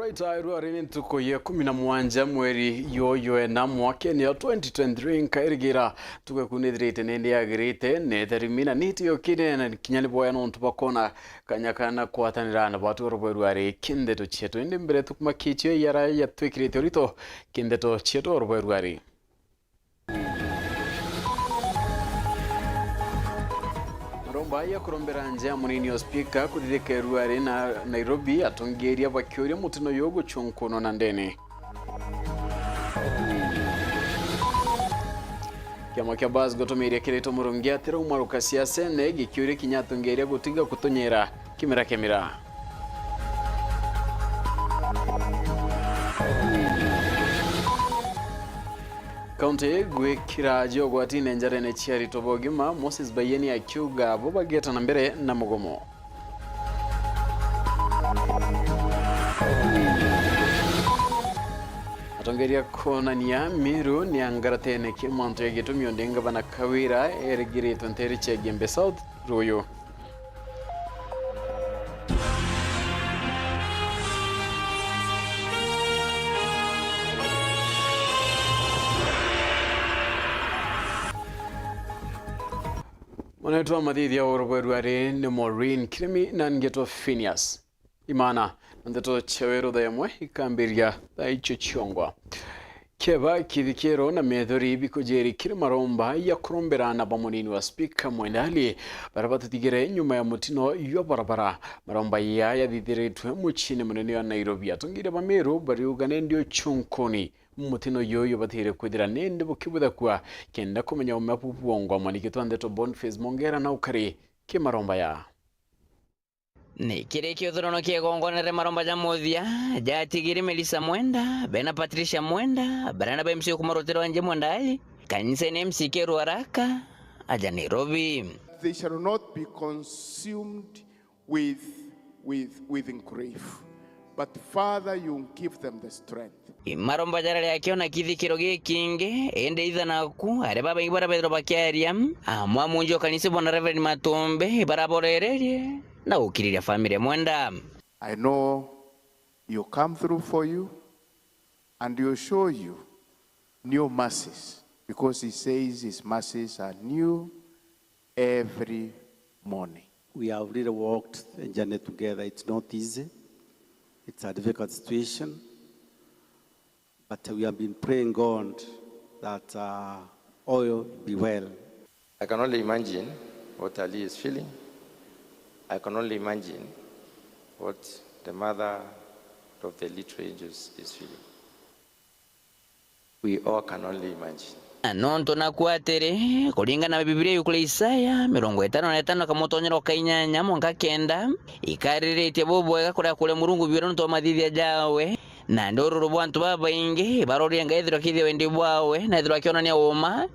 Right, aini tuko ye 17 mweri yoyo na mwaka ni 2023 nkairigira tuko kunithirite nende yagirite netherimina nitio kine na kinyali boya no ntubakona kanyakana kwatanira na batu roberware kindeto cheto inde mbere tukuma kichyo yara yatwikirite rito kindeto cheto roberware Rombaya kurombera nje munini speaker kudireke ruare na Nairobi atongeria bakyori mutino yogo chonkono na ndene Kiama kya bas gotomeria kireto murungia tera umaruka siasa ne gikyori kinyatongeria gutiga kutonyera kimera Kaunti gwikira jogwati nenjare ne chiari tobogima Moses Bayeni akiuga bobageta na mbere na mugomo Atongeria kona niya miru ni angarate ne kimonto yegetumyo ndenga bana kawira erigire tonteri chegembe South Royo Mwanaitua madhithi ya uroberware ni Maureen Kirimi na ngeto Phineas. Imana, ngeto chewero da yamwe ikambiria da icho chiongwa. Keba kithikero na methori bikojeri kirimaromba ya kurombera na bamonini wa speaker mwendali barabatu tigere nyuma ya mutino yo barabara. Maromba ya dhithiretwe muchini munene wa Nairobi. Atongire bamiru bariugane ndio chunkoni. Mutino yoyo bathire kwithira nende bukibuda kwa kenda kumenya umapupu wongwa mwanikitwa ndeto Boniface Mongera na ukari kimaromba ya Ni kirekio thurono kiegongonere maromba ja muthia jatigiri Melissa Mwenda bena Patricia Mwenda barana ba MC kumarotero anje Mwenda ali kanisa ni MC Keru Haraka aja Nairobi. They shall not be consumed with grief, but Father, you give them the strength. Maromba jarale akiona kithikiro gikinge ende ithana ku are baba ibara Pedro bakiaria amwa munjo kanisa bona Reverend Matombe baraborererie na ukiriria family Mwenda. I know you come through for you and you show you new mercies because he says his mercies are new every morning. We have really walked a journey together. It's not easy. It's a difficult situation. But we have been praying God that all be well. I can only imagine what Ali is feeling. I can only imagine what the mother of the little angels is feeling. We all can only imagine. Nonto na kuatere kulingana na Biblia yukule Isaya 55 kamotonyero kainyanya mwaka kenda ikarirete bobwega kula kule murungu biro nto madhithia jawe na ndoro bwantu baba inge barori anga ethiro kithio endi bwawe na ethiro akiona ni uma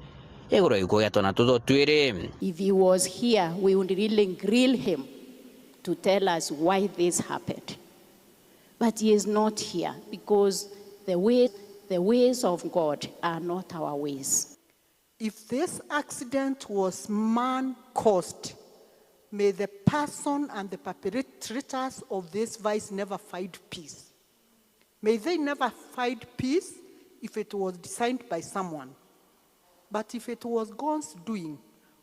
egoro iko yatona toto twire. If he was here we would really grill him to tell us why this happened, but he is not here because the ways of God are not our ways. If this accident was man-caused, may the person and the perpetrators of this vice never find peace. May they never find peace if it was designed by someone. But if it was God's doing,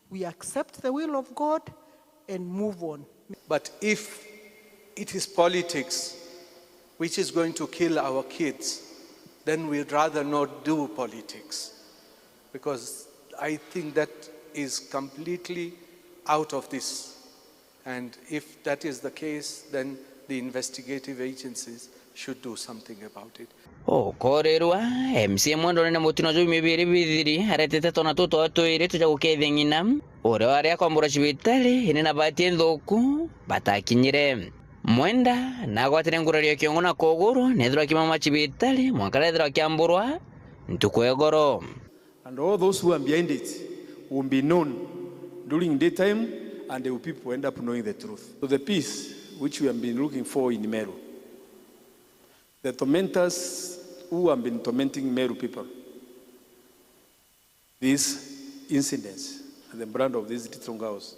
we accept the will of God and move on. But if it is politics which is going to kill our kids, then we'd rather not do politics, because I think that is completely out of this. And if that is the case, then the investigative agencies should do something about it. Korerwa MC Mwendo na mutino jo mibiri bidiri haretete tona toto atoire tuja gukethengina ore wari akwambura cibitari ine na bati enthoku batakinyire Mwenda na gwatire ngurario kiongona koguru nethira kimama cibitari mwankara ethira kiamburwa ntukwegoro. And all those who are behind it will be known during daytime, and the people end up knowing the truth. So the peace which we have been looking for in Meru, the tormentors who have been tormenting Meru people, these incidents and the brand of these little girls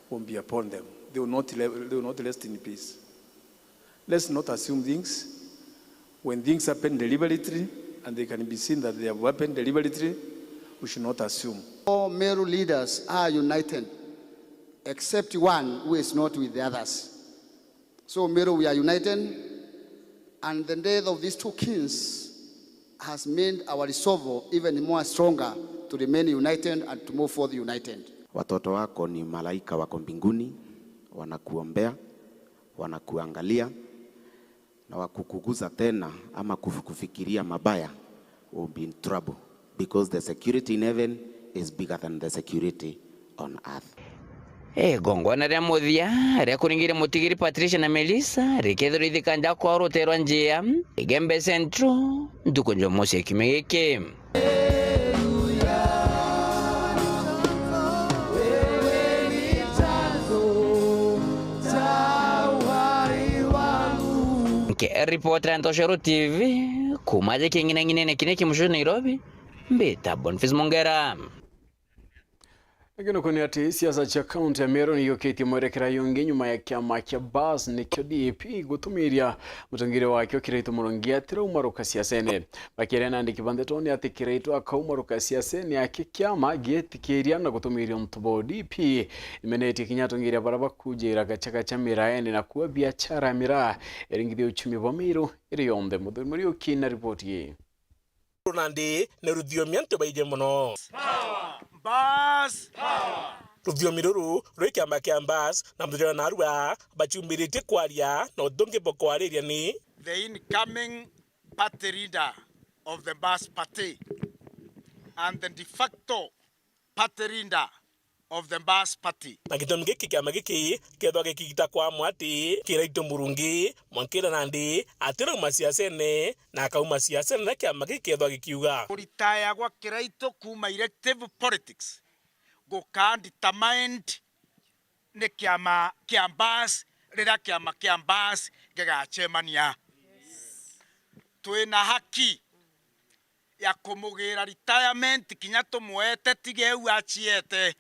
will be upon them. They will not rest in peace. Let's not assume things. When things happen deliberately and they can be seen that they have happened deliberately, we should not assume. All Meru leaders are united, except one who is not with the others. So Meru, we are united, and the death of these two kings has made our resolve even more stronger to remain united and to move forward united. Watoto wako ni malaika wako mbinguni, wanakuombea, wanakuangalia, na wakukuguza tena ama kufikiria mabaya, will be in trouble, because the security in heaven is bigger than the security on earth. Gongwana ria muthia ria kuringire mutigiri Patricia na Melissa rikethurithika nja kwa ruterwa njia Igembe Central ndukunjo mucie kimegeke. Reporter Antoshero TV kumaje kingine ngine kine kimusho Nairobi mbeta Boniface Mongera. Egeno kuni ati siasa cha kaunti ya Meru niyo kiti mwerekera yonge nyuma ya kiama kia BAS nikyo DAP gutumiria mutangire wakyo kireito murongia tira umaruka siasene bakire nandi kibandetoni ati kireito akaumaruka siasene yake kiama gietikiria na gutumiria mtubo DP imeneti kinyatongiria baraba kujira gachaka cha miraeni na kuwa biashara mira eringithio uchumi wa Meru iri yonde muri ukina ripoti ye Nandi nerudio mianto baije mono BAS Ruvio miruru rweka makia BAS na mdhira na arua bachumbirite kwaria na udonge bokwaria ni the incoming party leader of the BAS party and the de facto party leader of the BAS party. Na kitomge kikiama giki kedwa gikita kwa mwati kiraito murungi mwankira nandi atira masiasene na akauma siasene na kiama giki kedwa gikiuga kuritaya kwa kiraito kuma elective politics go can determined ne kiama kia BAS rira kiama kia BAS gigachemania twina haki ya kumugira retirement kinya tumwete tige u achiete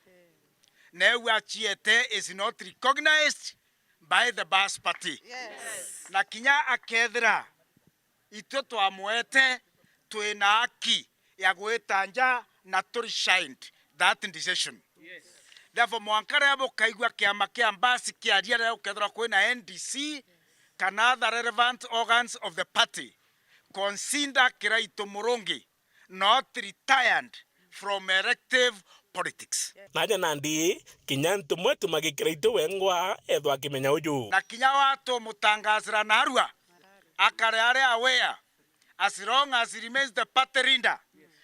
Now achiete is not recognized by the BAS party. Yes. Na kinya akethira ito twamwete twina haki ya gwetanja na turishined that decision. Yes. Therefore mwankare abo kaigwa kiama kia BAS kiaria leo kethira kwina NDC kana other relevant organs of the party consider kiraito murongi not retired from elective politics. Naja nandi kinyanto mwetu magikiraito wengwa edwa kimenya uju. Na kinya watu mutangazira narua akare are aware as long as he remains the party leader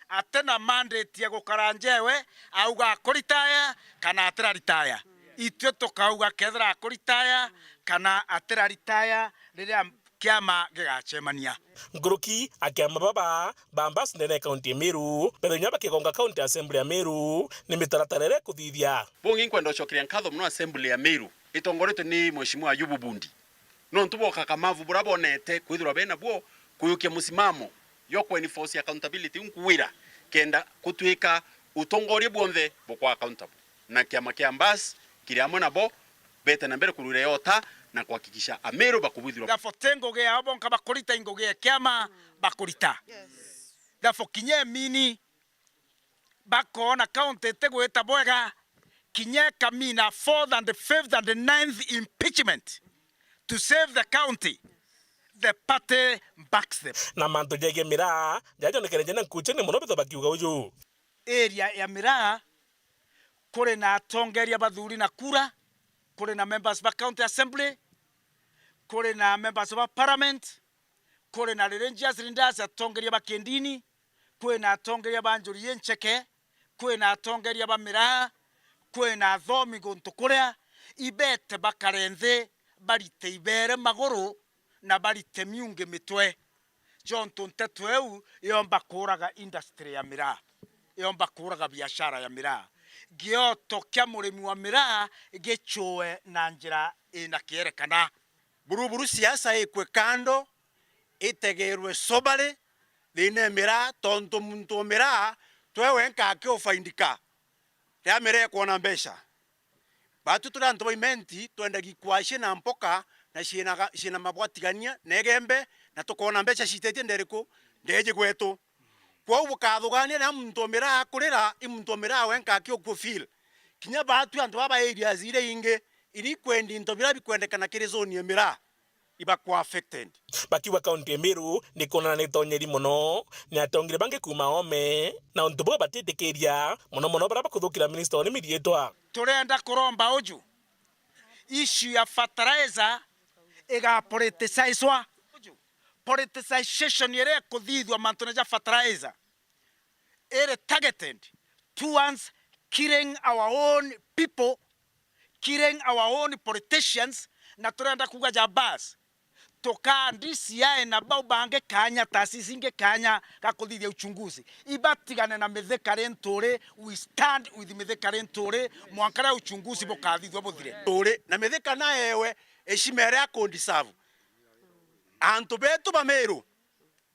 atena mandate ya gukaranjewe auga kuritaya kana atira ritaya. Itwe tukauga kethira kuritaya kana atira ritaya riria kiama gigachemania. Nguruki akiama baba BAS nene kaunti Meru pero nyaba kigonga kaunti assembly ya Meru ni mitaratarere kuthithia bongi nkwenda chokiria nkatho mno assembly ya Meru itongoretwe ni mheshimiwa Ayubu Bundi no ntuboka kamavu burabonete kwithirwa bena bwo kuyukia musimamo yoko enforce accountability nkuwira kenda kutwika utongorie bwonde bokwa accountable na kiama kia BAS kiriamo nabo beta na mbere kurure yota na kuhakikisha Ameru bakubudhirwa. Therefore tengo ge abo nkaba kurita ingoge kiama bakurita. Yes. Therefore kinye mini bako na county tego eta boega kinye kamina 4th and the 5th and the 9th impeachment to save the county. The party backs them. Na manto jege mira jajo nekerenjena nkuchene muno beto bakiuga uju. Area ya mira kore na tongeria bathuri na kura kore na members of county assembly kore na members of parliament kore na rangers leaders atongeria bakendini kore na atongeria banjuri yencheke kore na atongeria ba mira kore na thomi gontukuria ibete bakarenthe barite ibere magoro na barite miunge mitwe John Tuntetweu yomba kuraga industry ya mira yomba kuraga biashara ya mira gioto kia murimi wa mira gechoe na njira ina kierekana buruburu siasa ikwe kando itegerwe sobale dine mira tonto muntu mira twewe nkake ofaindika ya mira kuona mbesha batu turanto imenti twenda gikwashe na mpoka na shina mabwatigania negembe na tukona mbeca citetie nderiko ndeje gwetu kwa ubukathugania na muntu omera akurira imuntu omera wenka kyo ku feel kinya batu antu baba areas ile inge iri kwendi ntobira bikwendekana kiri zone emira iba kwa affected bakiwa kaunti Meru ni kona ni tonyeri muno ni atongire bange kuma ome na ontubo batitekeria muno baraba kuthukira minister ni mirietwa turenda kuromba uju issue ya fertilizer ega politicizwa politicization yere kuthithwa mantone ja fertilizer ere targeted towards killing our own people, killing our own politicians, na turenda kuga jabas toka ndisia na baubange kanya tasisinge kanya kakuthithia uchunguzi ibatigane na mithekare ntore. We stand with mithekare ntore mwankara uchunguzi bokathithwa buthire tore na mitheka na ewe eshimere akondisavu antu betu ba Meru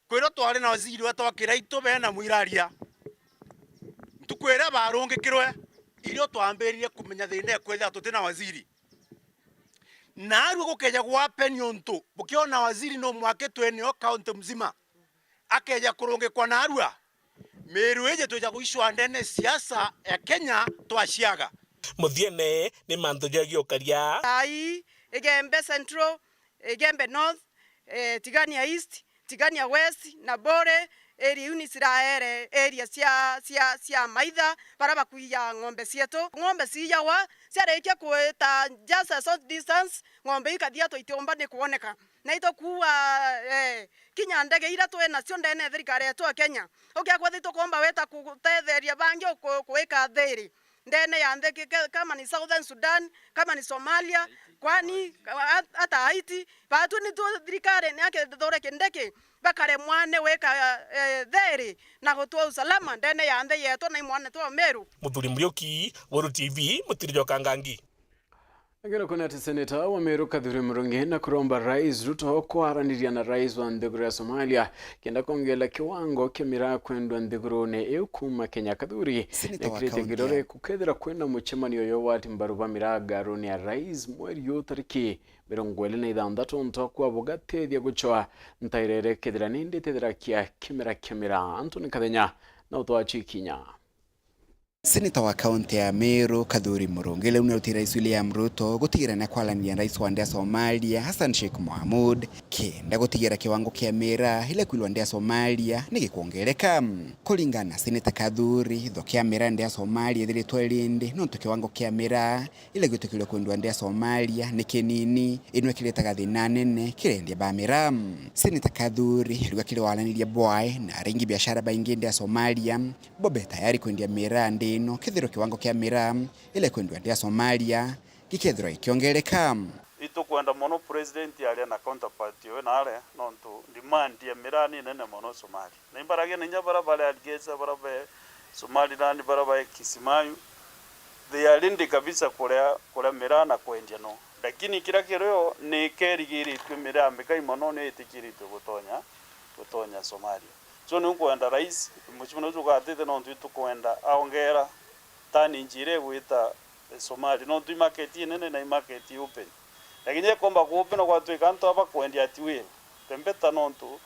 kwiro tware na waziri wetwa kiraito bena mwiraria tukwera barungikirwe irio twambiririe kumenya thinde kwetha tutina waziri naru gukeja gwa penionto bukiona waziri no mwake twenio county mzima akeja kurungikwa narua Meru eje tuja kuishwa ndene siasa ya Kenya twashiaga muthiene ni manto jagio karia ai Igembe Central, Igembe North, Tigania East, Tigania West na Bore eri unisiraere area sia maitha baraba kuya ng'ombe cietu ng'ombe ciyawa ciarekia kuita just a short distance ng'ombe ikathia to itomba ni kuoneka na ito kuwa kinya ndege ira twena cio ndene thirikari yetu Kenya ukia kwa thito komba weta kutetheria bangi kuika thiri ndene ya ndege kama ni Southern Sudan kama ni Somalia kwani hata Haiti batu ni tu thirikari ni yake thore kindeke bakare mwane weka theri na gutwa usalama ndene ya ndege yetu na mwane twa Meru Muthuri Muriuki Wuru TV Mutirijo Kangangi Agera kuna ati seneta wa Meru Kadhure Murungi na kuromba Rais Ruto kuharaniria na Rais wa Ndiguru ya Somalia kenda kongela kiwango kemira kwendwa Ndiguru ne eukuma Kenya Kadhure nekrete girore kukethera kwenda muchemani yoyo wati mbaruba miraga roni ya Rais mweri yo tariki birongwele na ithandatu ntokwa bugatethia guchoa ntairere kethera nindi tethera kia kemira Anthony Kathenya na utwachi Kinya. Seneta wa kaunti ya Meru Kadhure Murungi leo ni Rais William Ruto gutigira na kwalanira Rais wa ndea Somalia Hassan Sheikh Mohamud kenda gutigira kiwango kia mera ile kwilwa ndea Somalia nigikuongereka kulingana Seneta Kadhure thokia mera ndea Somalia thiri twelinde no kiwango kia mera ile gutukilwa kwendwa ndea Somalia ni kinini inwe kiletaga thina nene kirendia ba mera. Seneta Kadhure ilikuwa kile walaniria boy na ringi biashara baingi ndea Somalia bobe tayari kwendia mera no kithiro kiwango kia mira ile kwendwa ndia Somalia gikethiro ikiongereka ito kwenda mono president ali na counterpart yo nale nonto demand ya mira ni nene mono Somalia na imbarage nya barabara algeza barabara Somaliland barabara Kisimayu they are lindi kabisa kule mira na kwendia no lakini kila kireo ni kerigiri twimira ameka imono ne itikiri gutonya Somalia so nukwenda Rais muchimano tukatete no tukwenda aongera tani njire gwita Somali no tu market nene na market open lakini komba ku open kwa tu kanto aba kwendi atiwe pembeta no tu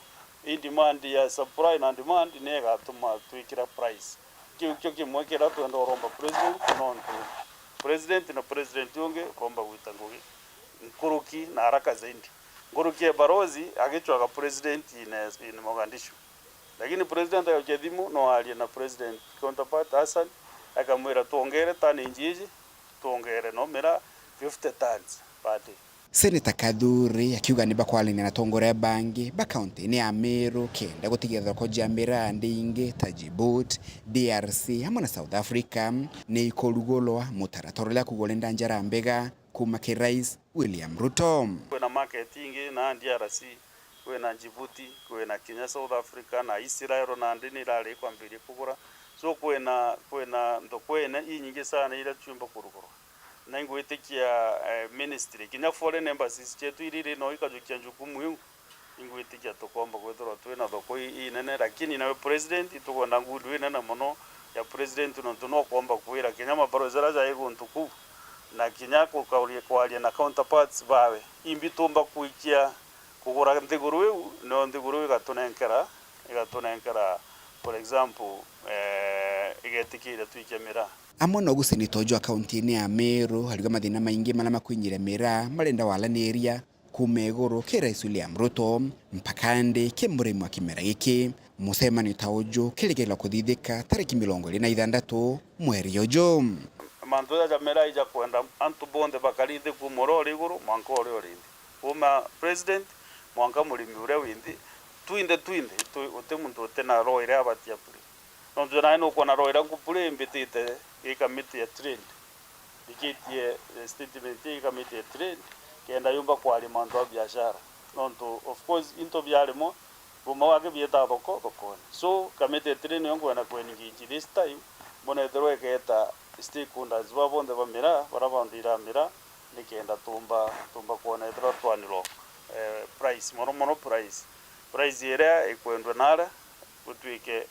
in demand ya supply na demand ne ga tuma tuikira price kyo kimwekera tu ndo romba president na president unge komba gwita ngogi nkuruki na haraka zaidi nguruki barozi agichwa ka president in Mogadishu lakini president ayojedimu no ali na president counterpart Hassan akamwira tuongere tani njiji tuongere no mera 50 tons per day. Seneta Kadhure akiuga ni bakwalini na tongore bangi ba county ni ya Meru kenda gutigethwa ko jamira ndingi ta Djibouti DRC hamwe na South Africa ni ikorugolwa mutaratorela kugolenda njara mbega kuma ki Rais William Ruto. Kuna marketing na DRC kwena Djibouti kwena Kenya South Africa na Israel na ndini rale kwambiri kugura so kwena ndokwena inyingi sana ila chumba kuruguru na ingwetikia ministry Kenya foreign embassies chetu irire no ikajukia njukumu yungu ingwetikia tokomba kwethora twena thoko inene lakini na president itukonda ngudu inene mono ya president no komba kwira Kenya mabarozera za ego ntuku na Kenya ko kaulie na counterparts bawe imbitomba kuikia kugura nthiguru iu no nthiguru igatunenkera for example igetikire twikia miraa amwe no guseneta jwa kaunti-ini ya Meru hariga mathina maingi mala makuinyire miraa marenda walaniria kuma iguru ki Rais William Ruto mpaka ndi ki murimi wa kimera giki mucemanio ta uju kirigirwa kuthithika tariki 26 mweri uju. mantu ya miraa ija kwenda antu bonde bakarinde kumorori iguru mwanka ori orindi kuma president mwanka murimi ure windi twinde uti muntu utena roire abatia puri nonzo na ino kona roira kupuri mbitite ikamiti ya trend ikitie statement ikamiti ya trend kenda yumba kwa limanto ya biashara nonto of course into byarimo buma wake byeta thoko so kamiti ya trend yongo na kweningi this time bona ethero eketa stakeholders babonde bamira barabandira mira nikenda tumba kuona ethero twaniro price mono price area ikwendwa nara utwike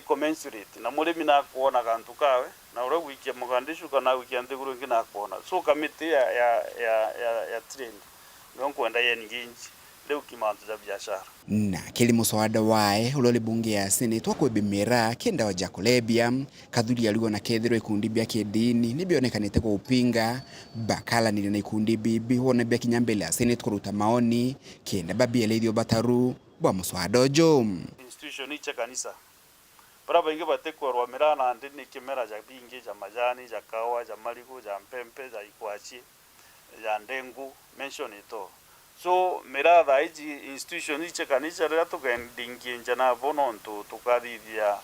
commensurate na murimi na kuona kantu kawe na ure wikia mugandishu kana wikia nthiguru ngina kuona so kamiti ya trend ndio kwenda yenginji leo kimantu za biashara na kili muswada wae ulole bunge ya Senate wakwebimira kenda waja kulebia kathuri aligo na kethiro ikundi bya kidini nibionekanite kwa upinga bakala nile na ikundi bibi wona bya kinyambele ya Senate kuruta maoni kenda babi elethio bataru bwa muswada ojo institution icha kanisa bara bengi batekwa rwa mirana ndini kimera ja bingi ja majani ja kawa ja marigo ja mpempe ja ikwachi ja ndengu mention ito so miraa iji institution icha kanisa rira tukendinginja na bonontu tukathithia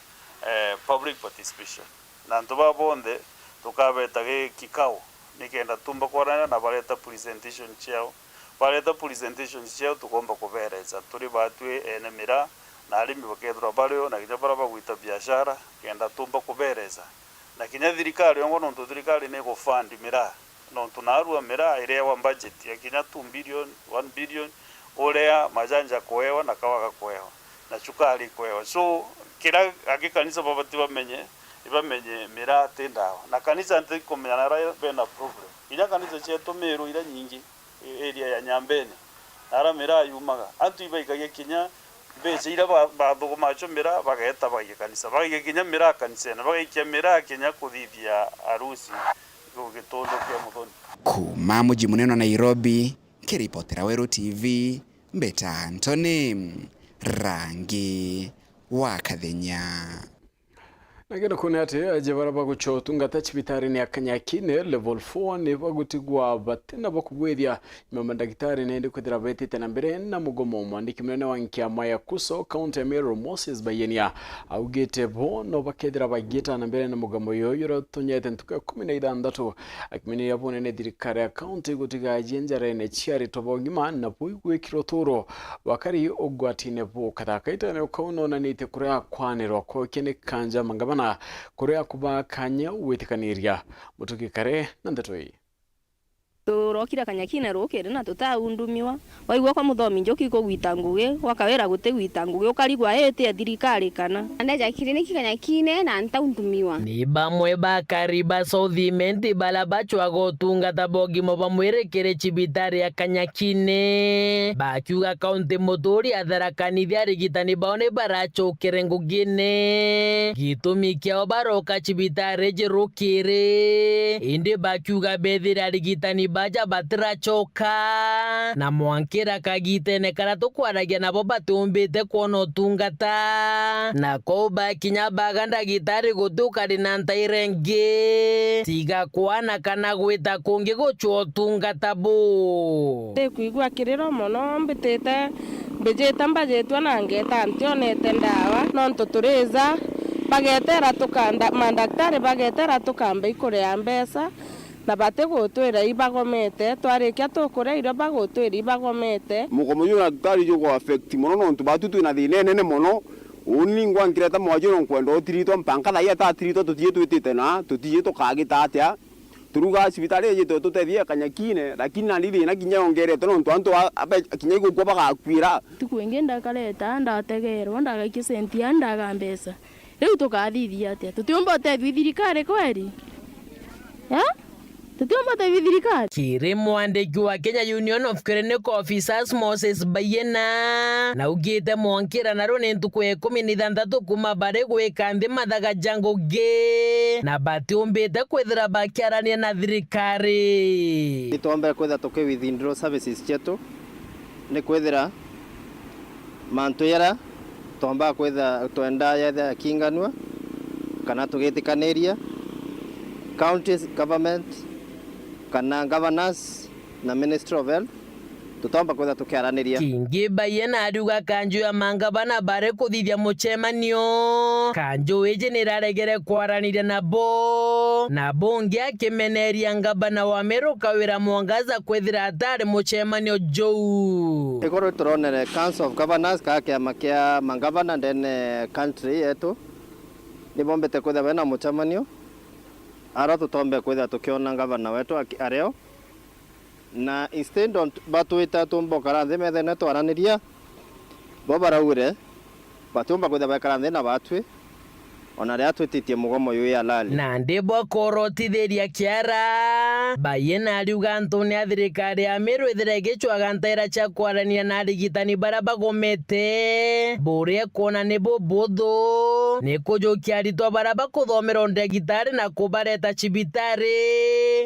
public participation na ntuba bonde tukabeta kikao nikenda tumba kwarana na bareta presentation chao tukomba kubereza turi batwe ene miraa na arimi bakethura baryo na kinya baraba gwita biashara kenda tumba kubereza na kinya thirikari ongo nontu thirikari ne go fund miraa nontu narua miraa ire wa budget ya kinya 1 billion orea majanja kwewa na kawaga kwewa na chukari kwewa so kila agikanisa babati bamenye miraa tendawa na kanisa ntikomenya na bena problem ila kanisa chetu Meru ila nyingi area ya Nyambene ara miraa yumaga antu ibaikaye kinya beche ila bathugu macho miraa bageta bagikanisa bagikinya miraa kanisa na bagikia miraa kinya kuthithia arusi gugitondo kia muthoni kuma muji munene wa Nairobi kiripotera Weru TV Mbeta Anthony rangi wa Kathenya nagenda kuna ate ajabara bagucho tungata chibitari ni akanyakine level 4 ni bagutigwa batena bakubwethia nyuma ndagitari nende kwithira betite na mbere na mugomo mwandiki munene wa nkiama ya Kuso county Meru Moses Bayenia augite bono bakethira bagita na mbere na mugomo yoyoro tunyete ntuka 16 akimene yabone ne thirikari ya county gutiga ajenjare ne chiari tobongima na puigwe kirotoro wakari ogwatine bo kathakaita ne kauno na nite kuria kwanero ko kene kanja mangaba na kuria kuba kanya witikaniria mutuki kare na ndatoi turokira kanyakina rokere na tutaundumiwa waigwa kwa muthomi njoki ko gwitanguge wakawera gute gwitanguge ukarigwa ete thirikari kana andaja kiriniki kanyakine na ntaundumiwa ni bamwe bakariba southiment balabachwa gotungata bogimo bamwerekere chibitari ya kanyakine bakiuga kaunti mutori atharakanithia rigitani baone barachokere ngugine gitumi kiao baroka chibitari jirukire indi bakiuga bethira rigitani baja batirachoka na mwankira kagitene kana tukwaragia nabo batumbite kuona utungata na koba kinya baganda gitari gutukari na ntairenge tiga kwana kana gwita kungi guchwa utungata bu kuigwa kiriro mono mbitite mbijita mbajetwa na ngeta ntionete ndawa nonto turiza bagetera tukanda mandaktari bagetera tukamba ikure ya mbesa na bate gutwira ibagomete twarikia tukure iro bagutwira ibagomete mugomo yuna tutari yugo affect mono nontu batutu na thine nene mono uningwa ngireta mwajiro nkwenda otirito mpanka thai ta tirito tutie twitite na tutie tukagita atia turuga sibitari yeto tutethie kanyakine lakini na ndithi na kinya ongerete nontu antu kinya igukwa bagakwira tukwengenda kaleta ndategerwa ndagaikia senti ndaga mbesa riu tukathithia atia tutiumba utethi thirikari kweri Tutiomba thirikari. Kiri mwandiki wa Kenya Union of Clinical Officers Moses Bayena na ugite mwankira na rone ntuku 16 kuma bare gwika nthi mathaga jango ge na batiumbite kwithira bakiarania na thirikari. Nitombe kwitha tuki withdraw services chetu ni kwithira mantu yara tomba kwitha twenda yetha kinganwa kana tugitikaniria county government kana governors na Ministry of Health tutomba kwitha tukiaraniria. Kingi Bayena aruga kanjo ya mangabana bare kuthithia muchemanio kanjo eje niraregere kwaraniria na bonge akimeneria ngabana wa Meru Kawira Mwangaza kwithira atari muchemanio jou. Ikoro turonere Council of Governors ka kiama kia mangabana ndene country yetu ni bombete kwitha bena muchemanio ara tutombe kwitha tukiona ngabana wetu areo na instead on batuita tumbo karanthi methene twaraniria bo baraure batumba kwitha bakaranthi na batwi ona ria twititie mugomo yu ya lali na ndebo korotithiria kiara Bayena ariuga Antoni a thirikari ya Meru ithiragicwaga ntaira cia kwarania na arigitani bara bagomete buria kuona ni bubuthu ni kujukia aritwa bara bakuthomera ndagitari na kubareta cibitari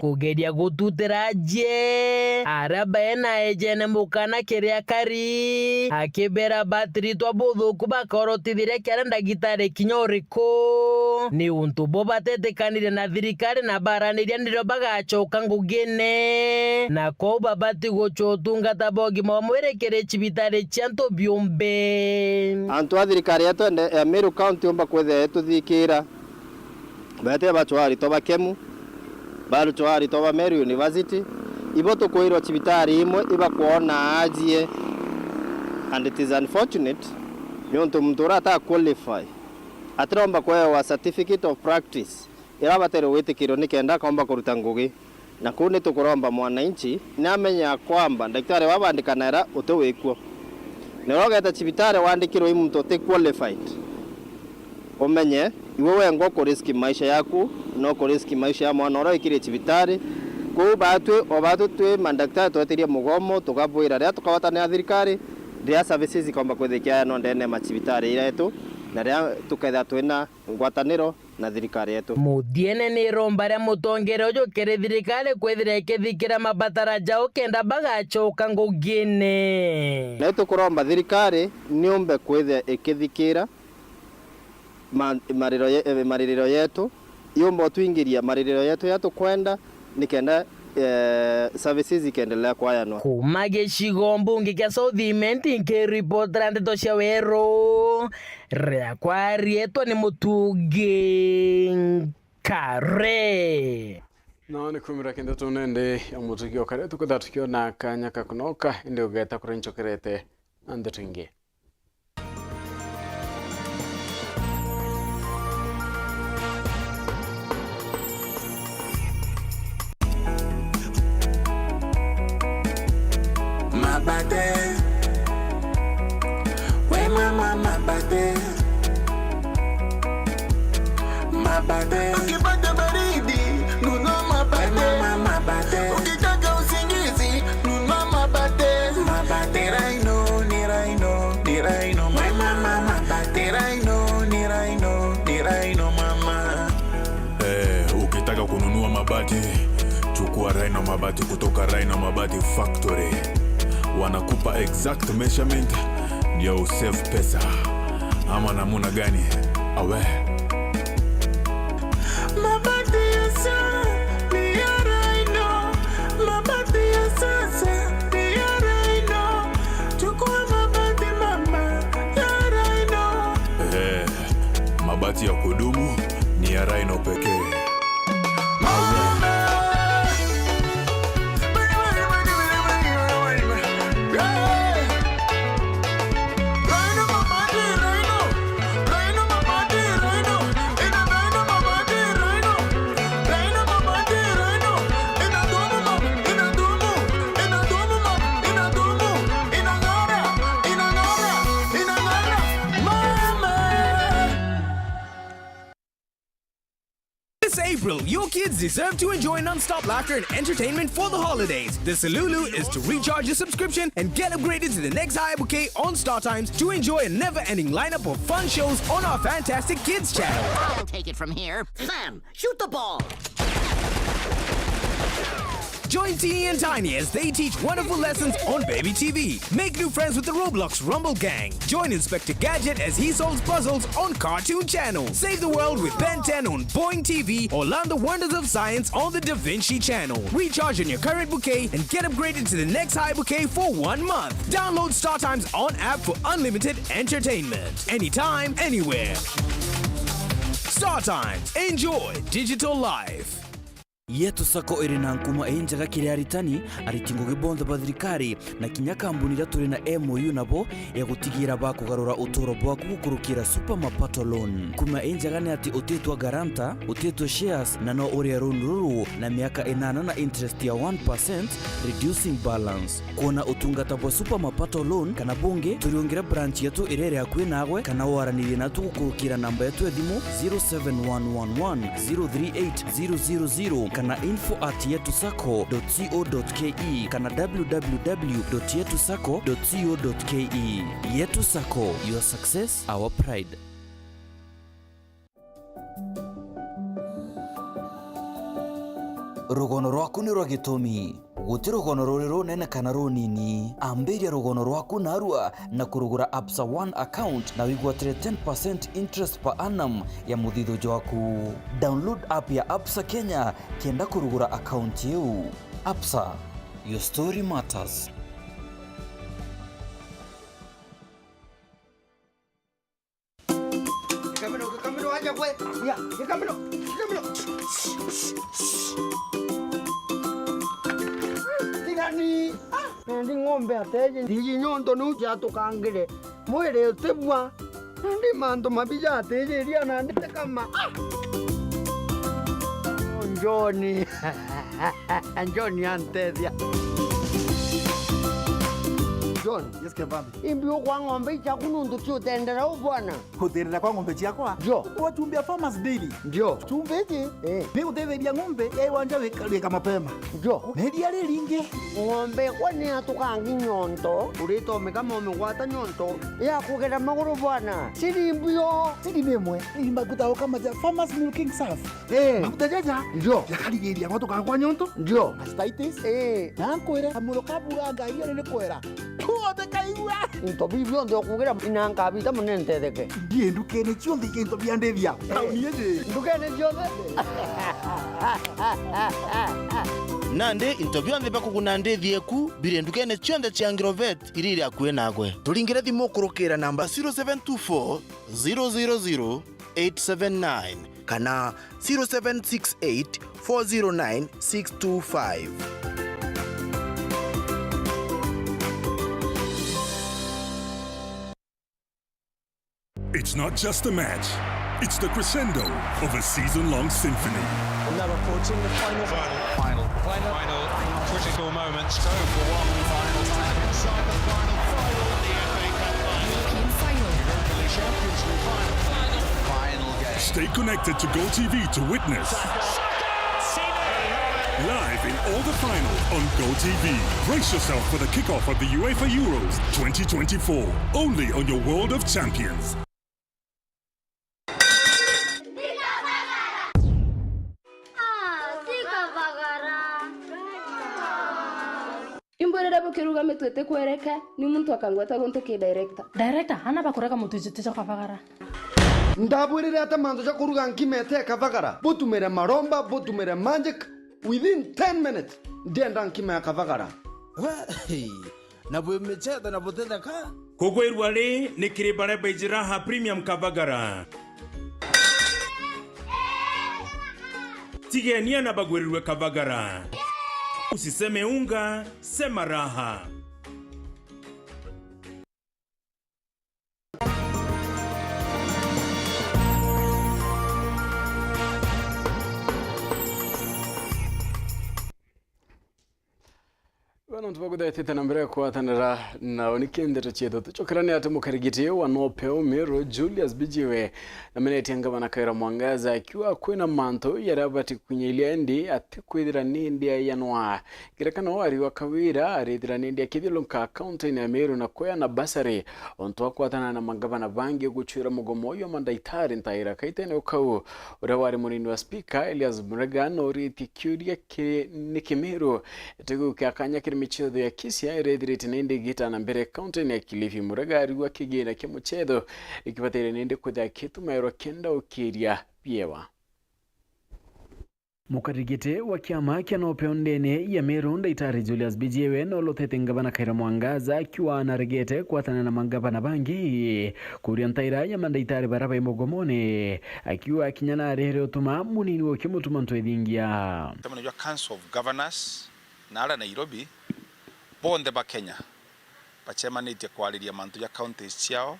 kugeria gututira je ara Bayena ejene mukana kiria kari akibera batiritwa buthuku bakorotithiria kiara ndagitari kinyoriku ni untu bo batetekanire na thirikari na baraniria ndirio bagachoka ngugine na ko babati gochotungata bogi momwerekere cibitari cianto biumbe antu a thirikari yetu ya Meru County omba kwethe tuthikira bate bachwari toba kemu baru chwari toba Meru University ibo tukoirwo cibitari imwe iba kuona ajie and it is unfortunate nyonto mtura ata qualify atromba kwa certificate of practice irabatere witikiro nikenda komba kuruta ngugi na kuni tukuromba mwananchi namenya kwamba daktari wabandikana era utowekwo nirogeta cibitari wandikiro imuntu te qualified umenye iwe wengo ko risk maisha yaku no ko risk maisha ya mwana oro ikire cibitari ko batwe twe mandaktari twetirie mugomo tukabwira ria tukawatana thirikari ria services komba kwethikia no ndene macibitari iretu na ria tuketha twina ngwataniro na thirikari yetu mudiene ni romba ria mutongere ujo kere thirikari kwethira ikithikira mabatara jao kenda bagachoka ngugine na tukuromba thirikari niombe kwethira ikithikira maririro yetu yombo twingiria maririro yetu yatukwenda nikenda services ikendelea kwayanwa kuma gicigo mbunge kia Southiment nkiripotera ndeto cia weru ria kwarietwo ni Mutungi Kare no ni kumira kende tunende ya Mutungi Kare tukutha tukiona kanya kakunoka indi ugeta kurenchokerete na ndeto ingi Mabade, we mama mabade, mabade. Ukipata baridi, nunua mabade. Mama mabade. Ukitaka usingizi, nunua mabade. Mabade raino, ni raino, ni raino. Mama mabade raino, ni raino, ni raino mama. Ukitaka kununua mabati, chukua Raino Mabati kutoka Raino Mabati Factory. Wanakupa exact measurement ndio usave pesa. Ama namuna gani? Awe mabati ya sasa ni ya Raino. Mabati ya sasa ni ya Raino. Chukua mabati mama ya Raino. mabati ya kudumu ni ya Raino pekee. April, your kids deserve to enjoy non-stop laughter and entertainment for the holidays. The Salulu is to recharge your subscription and get upgraded to the next high bouquet on Star Times to enjoy a never-ending lineup of fun shows on our fantastic kids channel. I'll take it from here. Sam, shoot the ball. Join Teeny and Tiny as they teach wonderful lessons on Baby TV. Make new friends with the Roblox Rumble Gang. Join Inspector Gadget as he solves puzzles on Cartoon Channel. Save the world with Ben 10 on Boing TV or learn the wonders of science on the Da Vinci Channel. Recharge on your current bouquet and get upgraded to the next high bouquet for 1 month. Download Star Times on app for unlimited entertainment. Anytime, anywhere. Star Times. Enjoy digital life. Yetu sako irina nkuma enjaga kiri aritani aritingo gibonda badrikari na kinya kambuni raturi na MOU nabo ya gutigira bakugarura utoro bwaku gukurukira super mapato loan kuma enjaga ne ati utetwa garanta utetwa shares na no uri runuru na miaka 8 na interest ya 1% reducing balance kona utungata bwa super mapato loan kana bunge turiongera branch yetu irere akwe nagwe kana waranire natu gukurukira namba yetu edimu 0711038000 kana info@yetusako.co.ke kana www.yetusako.co.ke. Yetu Sako, your success, our pride. Rugono rwaku ni rwagitomi guti rugono ruriro nene kana runini ambiria rugono rwaku narua na kurugura Absa One account na wigwatire 10% interest per annum ya muthitho jwaku. Download app ya Absa Kenya kenda kurugura account yeu. Absa, your story matters. Kamino aja kwe ya kamino. Tigani ndi ng'ombe ateje ndi nyondo nuti atukangire mwere utebwa ndi mando mabija ateje ria na ndi kama Njoni Njoni antedia John, yes kebambi. Imbio kwa ng'ombe cha kunundu kiutendera ubwana. Kuterera kwa ng'ombe chakwa? Jo. Wachumbia Farmers Daily. Jo. Chumbeje? Ni utetheria ng'ombe ya iwanja weka mapema. Jo. Nedia riringe. Ng'ombe kwani atukangi nyonto. Urito kama umegwata nyonto. Ya kugera maguru bwana. Siri mbio. Siri memwe. Imba kutao kama ja Farmers Milking Surf. Makuta jaja. Jo. Yakaligeria watu kwa nyonto. Jo. Mastitis. Nankwera amulo kaburaga iyo ne kwera. Kaiwa intobibyo ndo kugera inanga bita munentedeke ndiye ndukene chonde kento byandevya niyeje ndukene chonde nande intobyonde bakugunande thieku bire ndukene chonde cha Agrovet irire akwe nagwe tulingire thimo kurukira namba 0724 000 879 kana 0768 409 625. It's not just a match, it's the crescendo of a season-long symphony. Now approaching the final. Critical moments. Go for one final time inside the final. The FA Cup final. Europa League Champions League final game. Stay connected to GoTV to witness. Live in all the finals on GoTV. Brace yourself for the kickoff of the UEFA Euros 2024. Only on your World of Champions. Imborera bukiruga mitwete kwereka ni muntu akangwata gonto ke director hana bakureka mutu jitete kwa bagara ndabwirira ata manzo cha kuruga nkimete kavagara butumere maromba butumere magic within 10 minutes ndienda nkime kavagara na bwe mecheta na botenda ka kogwerwa ri ni kiribare bejiraha premium kavagara tigenia na bagwerirwe kavagara. Usiseme unga, sema raha. Bana ntubagudayitete na mbere kwatanira na onikendero chedo tuchokerane ate mukarigite wanopeo Meru Julius Bijiwe na meneti ngabana Kaira Mwangaza akiwa kwena manto yarabati kunyiliendi ati kwithira nindi ya yanwa kirekana wari wakawira arithira nindi akithilunka county ya Meru na kwea na basari ontwa kwatana na magabana bangi guchwira mugomoyo mandaitari ntaira kaitene ukau urawari munini wa speaker Elias Muragano uriti kyuria Nikimeru etegu kakanya michezo ya Kisia irethirite nindi gita na mbere county ya Kilifi. Muragari wa kigina kia muchezo ikipatire nindi kutha kitu mairo kenda ukiria piewa mukarigite wa kiama kia nopeo ndene ya Meru ndaitari Julius Bijiwe nolothete ngabana Kaira Mwangaza akiwa anaregete kwatana na mangabana bangi kuria ntaira ya mandaitari baraba imogomone akiwa akinyana arehere utuma munini wa kimutuma ntwethingia tamana ya Council of Governors na ala Nairobi bonde ba Kenya bachemanite kwariria mantu ya counties ciao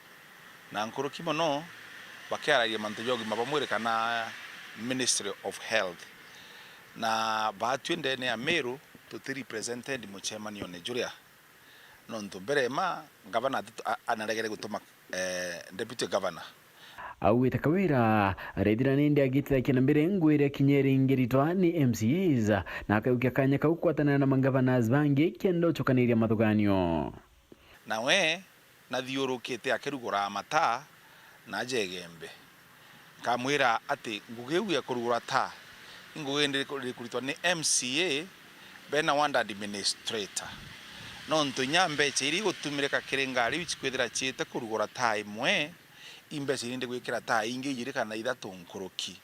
na nkuruki mono bakiararia mantu yogi mabamwire kana Ministry of Health na batwende ne Meru to represented mu chairman yone Julia nonto berema governor anaregere gutuma deputy governor awita kawira redira nindi agitira kina mbere ngwire kinyeri ngeritwa ni MCAs na akaukia kanya kaukwatana na mangavana bangi kendo chukaniria mathuganio nawe na thiurukite akirugura amata na jegembe kamwira ati ngugeu ya kurugura ta ngugende kuritwa ni MCA bena wanda administrator nonto nyambe chiri gutumireka kirengari wichikwethira chite kurugura ta imwe imbesi ninde gwikira ta ingi yirikana ithatu nkuruki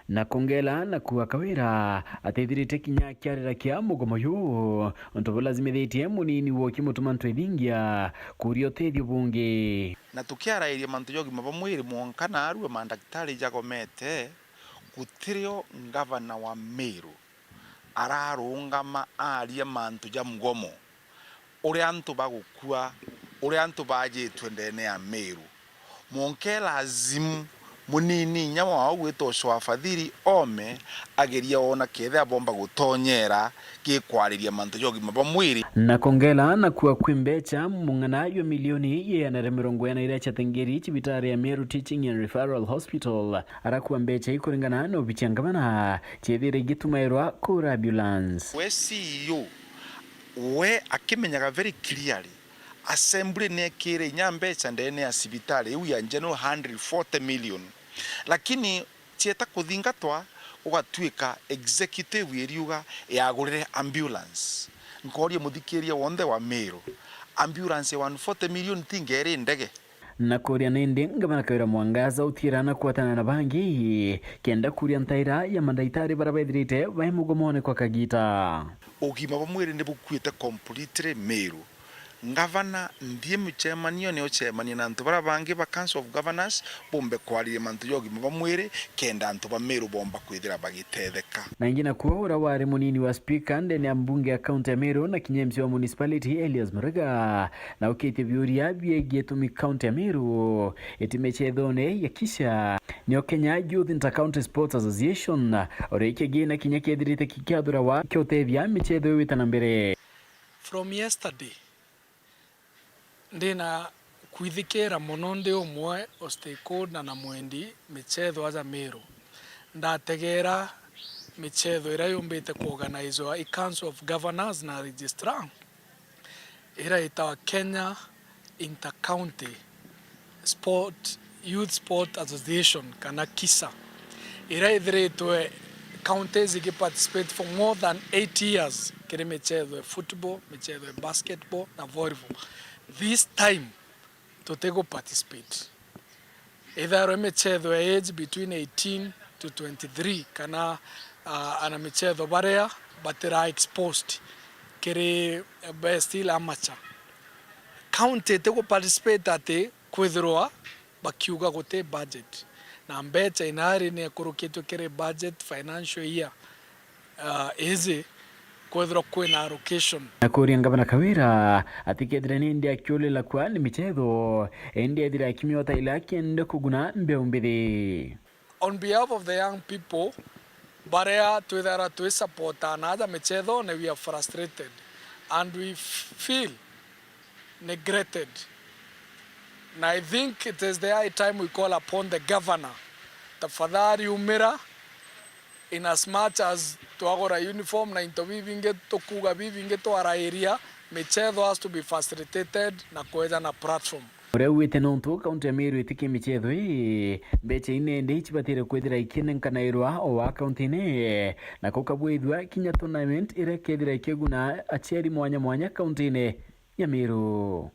na kongela na kuwa kawira atethirite kinya kiarira kia mugomo yu onto lazimithetie munini wo kimutuma ntwethingia kurio tethio bungi na tukiara iria mantu yogi mabamwiri mwonkana arue mandaktari jagomete gutirio ngavana wa Meru ararungama aria mantu ja mugomo uri antu bagukua uri antu bajitwe ndene ya Meru monke lazimu munini nyama wa gwito shwafadhiri ome ageria ona kethe bomba gutonyera gikwariria mantu yogi mabamwiri na kongela na kuwa kwimbecha mungana yo milioni ye na remirongo yana iracha tengeri chibitari ya Meru Teaching and Referral Hospital arakuwa mbecha ikuringana no bichangamana chethire gitumairwa kura ambulance we CEO we akimenyaga very clearly assembly nekire nyambecha ndene ya sibitari iu ya njeno 140 million lakini tieta kuthingatwa ugatwika executive iriuga yagurire ambulance nkorie muthikiria wonde wa Meru ambulance 140 million tingere ndege na kuria nindi ngabana Kaira Mwangaza utirana kwatana na bangi kenda kuria ntaira ya mandaitari barabethirite vai mugomone kwa kagita ugima bamwire ndibukwite completely Meru ngavana ndiye mchemanio ne ochemani na ntu barabangi ba Council of Governors bombe kwaririe mantu yogi mabamwire kenda ntu ba Meru bomba kwithira bagitetheka na ingina kuura wari munini wa speaker ndene mbunge ya county ya Meru na kinyemsi wa municipality Elias Muraga na ukete biuria biegie tumi county ya Meru etimechethone ya Kisia nio Kenya Youth Inter-County Sports Association oreke gina kinya kethirite kikiathura wa kyotethia michetho witana mbere from yesterday ndina kwithikira muno ndi umwe o stakeholder na mwendi michetho aja Meru ndategera michetho ira yumbite kuorganizwa i Council of Governors na registrar ira itawa Kenya Inter-County Youth Sport Association kana KISA ira ithiritwe counties ikiparticipate for more than 8 years kiri michetho ya football, michetho ya basketball na volleyball. This time to take participate either michetho ya age between 18 to 23 kana ana michetho barea batira exposed kiri still amateur county take participate ate kwithirwa bakiuga gote budget na mbecha inari ne kurukitwe kiri budget financial year eze kwethira kwina allocation na kuria ngabana Kawira atikethira nindi akiolela kwa ni michetho endi ethira akimiota ila kende kuguna mbeumbiri on behalf of the young people barea twithara twi support another michetho na we are frustrated and we feel neglected. And I think it is the high time we call upon the governor, tafadhali umira, in as much as tuagora uniform na into vivinge tokuga vivinge to ara area, michezo has to be facilitated na kuweza na platform. Ure wite nontu kaunti ya Meru itike michezo mbeche ine ndi chibatire kwethira ikene kanairwa o wa kaunti ne na kokabwithwa kinya tournament irekethira ikeguna achiari mwanya kaunti ine ya Meru.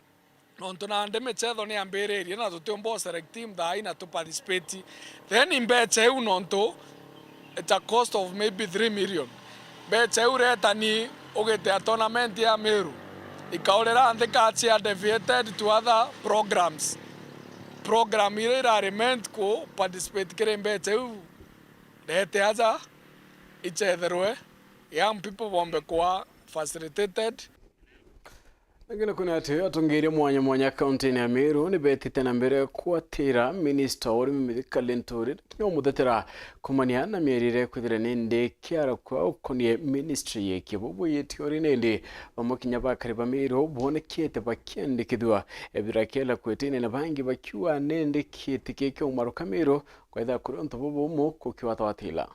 Nontu na ande michezo ni ambiririe na tutombo select team da ina to participate. Then in mbeche nontu it's a cost of maybe 3 million. Mbeche ureta ni ogete a tournament ya Meru. Ikaurera and the cards are deviated to other programs. Program ira meant ko participate kirembe cheu. Dete aza ichederwe. Young people wombe kwa facilitated. Lakini kuna ati atongere mwanya kaunti ya Meru ni betite na mbere kwatira minister ori mithikalentori no mudetera kumania na mierire kwithira ninde kiara kwa ukonie ministry yeke bobo yetiori nende bamukinya bakari ba Meru bonekete bakiandikithwa ebirakela kwetine na bangi bakiwa nende kitikeke umaruka Meru kwa itha kuronto bobo mo kukiwatawatila.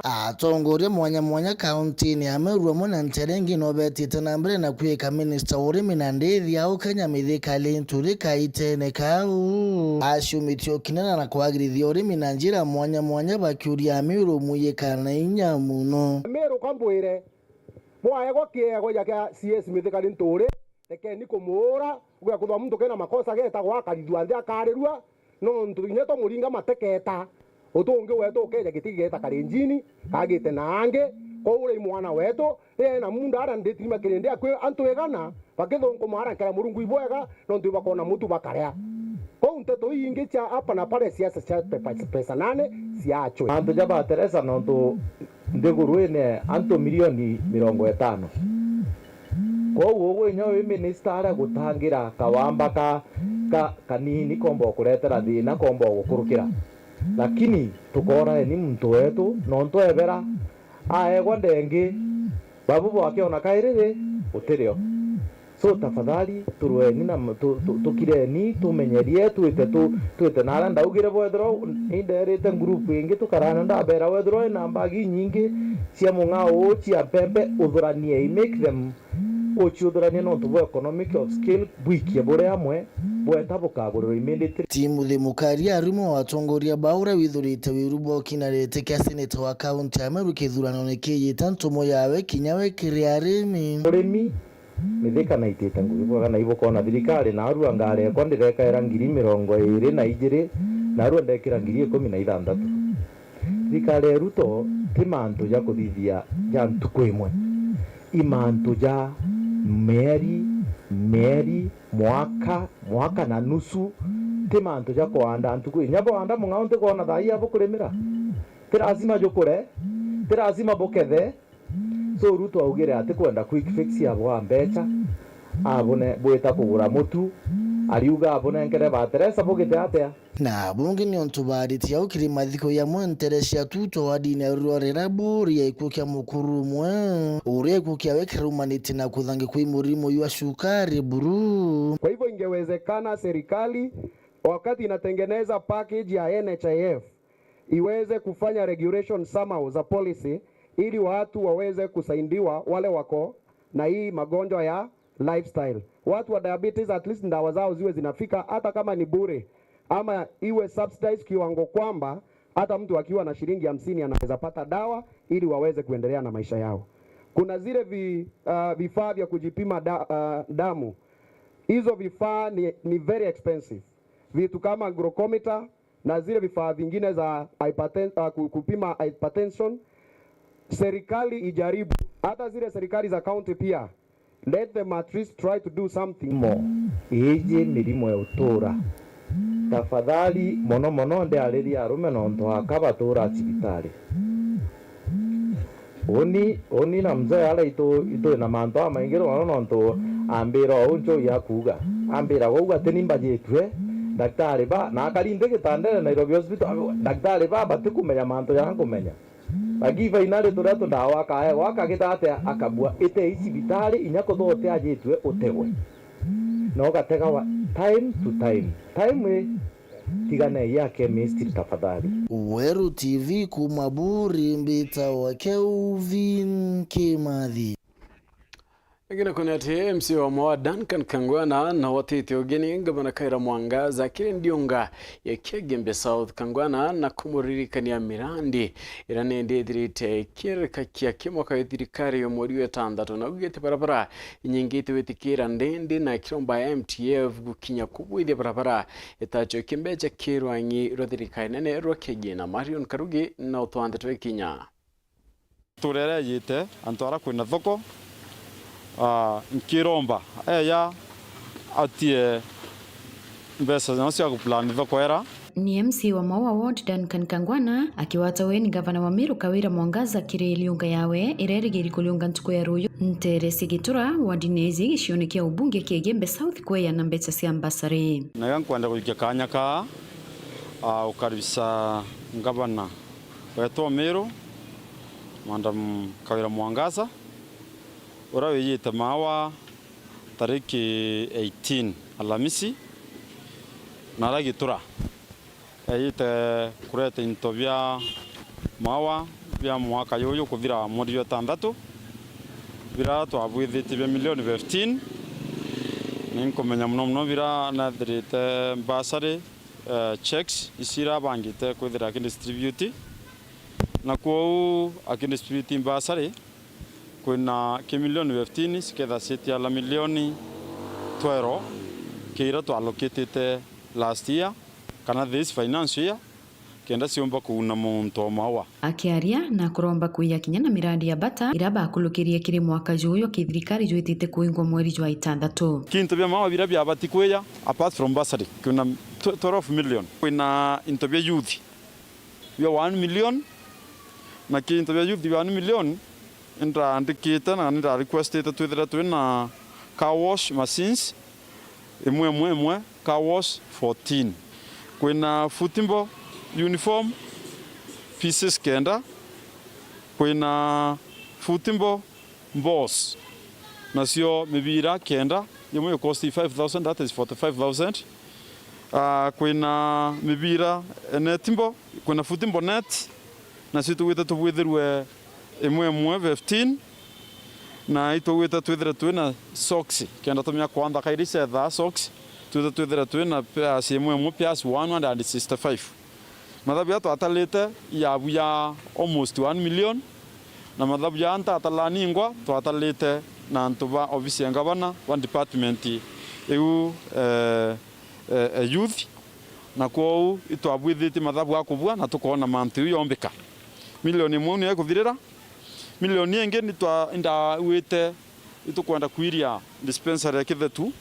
Atongoria mwanya kaunti ya Meru mona nterengi no betite na mbere na kwika minister urimi na ndithi au Kenya mithikalentori kaitene kau ashumitio kinana na kwagirithia urimi na njira mwanya bakiuria Meru muyikana inya muno. Meru kwambwire mwaye gokiego ya CS mithikalentori teke ni kumura gwa kuthwa muntu kena makosa geta gwakarithwa ndia akarirwa no ntuinye to muringa mateketa utungi wetu ukeja gitigeta karenjini kagite nange ko uri mwana wetu na munda ara nditima kirende akwe antwegana bakithonko mara kara murungu ibwega no ndu bakona mutu bakaria ko nteto ingi cha hapa na pale siasa cha pesa nane siachwe antu jaba Teresa no ndu ndiguruine antu milioni 50 ko wowe nyawe minister ara gutangira kawamba kanini kombo kuretera thina kombo gukurukira lakini tukora ni mtu wetu nonto ebera aegwa ndengi babu bwake ona kairire utirio so tafadhali turueni na tukireni tumenyerie twite nara ndaugire bwethro inderite group ingi tukarana ndabera wethro na mbagi nyingi cia mungao cia pembe uthuranie make them uchudurania no tubo economic of skill bwikie bure amwe bweta bukaguriro immediately. Timu the mukaria arimo watongoria baura withurite wirubo kinarete kia senator wa county ya Meru kithurano nekeye tantomo yawe kinyawe kiriarimi urimi mithika na itete ngugi kana ibukona thirikari na aru angare ko ndireka era 2022 na aru ndekira 2016 thirikari ruto timanto ja kuthithia ja ntukwimwe imanto ja meri mwaka na nusu timanto ja kuanda ntuku nyabo anda mungaunte kona thai abo kurimira tirazima jukure tirazima bokethe so ruto augire ati kwenda quick fix ya bwa mbecha abone bweta kugura mutu ariuga abone ngere ba Teresa bogete atia na bungi ni ontubari ya ukiri mathiko ya mwenteresia tuto adini ya rorera buri ya ikukia mukuru mwe ure kukia wekera humanity na kuthangi kui murimo yua shukari buru. Kwa hivyo ingewezekana serikali wakati inatengeneza package ya NHIF iweze kufanya regulation somehow za policy ili watu waweze kusaidiwa wale wako na hii magonjwa ya lifestyle. Watu wa diabetes at least ndawa zao ziwe zinafika hata kama ni bure ama iwe subsidized kiwango kwamba hata mtu akiwa na shilingi 50 anaweza pata dawa ili waweze kuendelea na maisha yao. Kuna zile vifaa vya kujipima damu. Hizo vifaa ni very expensive. Vitu kama glucometer na zile vifaa vingine za kupima hypertension. Serikali ijaribu, hata zile serikali za county pia, let them at least try to do something more. Ije mirimo ya utura tafadhali mono nde areri arume no nto akabatura cibitari oni na mzee ala ito na manto amaingiro no nto ambira onjo ya kuga ambira gouga tenimba jetwe daktari ba na akarinde gitandere Nairobi hospital daktari ba batikumenya manto ya kumenya bagiva inale turato ndawa kae waka gitate akabua ite isibitari inyako thote ajitwe utegwe no gatega wa time to time tigane yake ministry tafadhali. Weru TV kumaburi mbita wa Kelvin Kimathi. Egina kunati MC wa mwa Duncan Kangwana na watiti ogeni ngabana Kaira Mwangaza kiri ndionga ya Kegembe South Kangwana na kumuririkani ya Mirandi irane ndedirite kirika kia kimoka thirikari yo mweri wa tandatu na ugete barabara inyingite wetikira ndende na kiromba MTF gukinya kubwide barabara etacho kimbeja kirwanyi rothirikari nene rokege na Marion Karugi na utwande twekinya turere yite antwara kwina thoko nkiromba eya atie mbesa zinasio kuplan thoko era. Ni MC wa Maua Ward Duncan Kangwana akiwata weni gavana wa Meru Kawira Mwangaza kire iliunga yawe irerigiri kuliunga ntuko ya ruyo ntere sigitura wadinezi gishionekia ubunge Kegembe South kweya na mbecha si ambasari naga nkwenda kuikia kanya ka ukaribisa gavana wetu wa Meru Madam Kawira Mwangaza urawe yita mawa tariki 18 Alhamisi naragitura yita kureta into bya mawa bya mwaka yoyo kuvira mwezi wa tandatu bira twabwithite bya milioni 15 ninkomenya muno bira na dirite basari checks isira bangite kwithira kindistribute na kwa akindistribute basari kuna milioni 15 siketha seti ala milioni 12 kira to allocated last year kana this financial year kenda siomba kuuna muntu mawa akiaria na kuromba kuya kinya na miradi ya bata iraba kulukiria kiri mwaka juyo kithirikari juitite kuingwa mweri jwa itandatu kintu bya mawa bira bya bati kweya apart from bursary kuna 12 million kuna into bya youth bya 1 million na kintu bya youth bya 1 million indra andikita na ndra requested twithira twina car wash machines imwe car wash 14 kwina futimbo uniform pieces kenda kwina futimbo boss nasio mibira kenda imwe cost 5000 that is 45000 kwina mibira netimbo kwina futimbo net na situ wita tuwithirwe imwe 15 na ito wita twithira twina socks kenda tumya kwanda kairise tha socks twithira twina pairs imwe pairs 165 madhabu ya atalete ya buya almost 1 million na madhabu ya anta atalaningwa to atalete na ntuba office ya gavana one department eu youth na kwa ito abwithiti madhabu akubwa na tukona mantu yombeka milioni 1 ya kuthirira milioni yengi ni twa inda wite itukwenda kwiria dispensary kithetu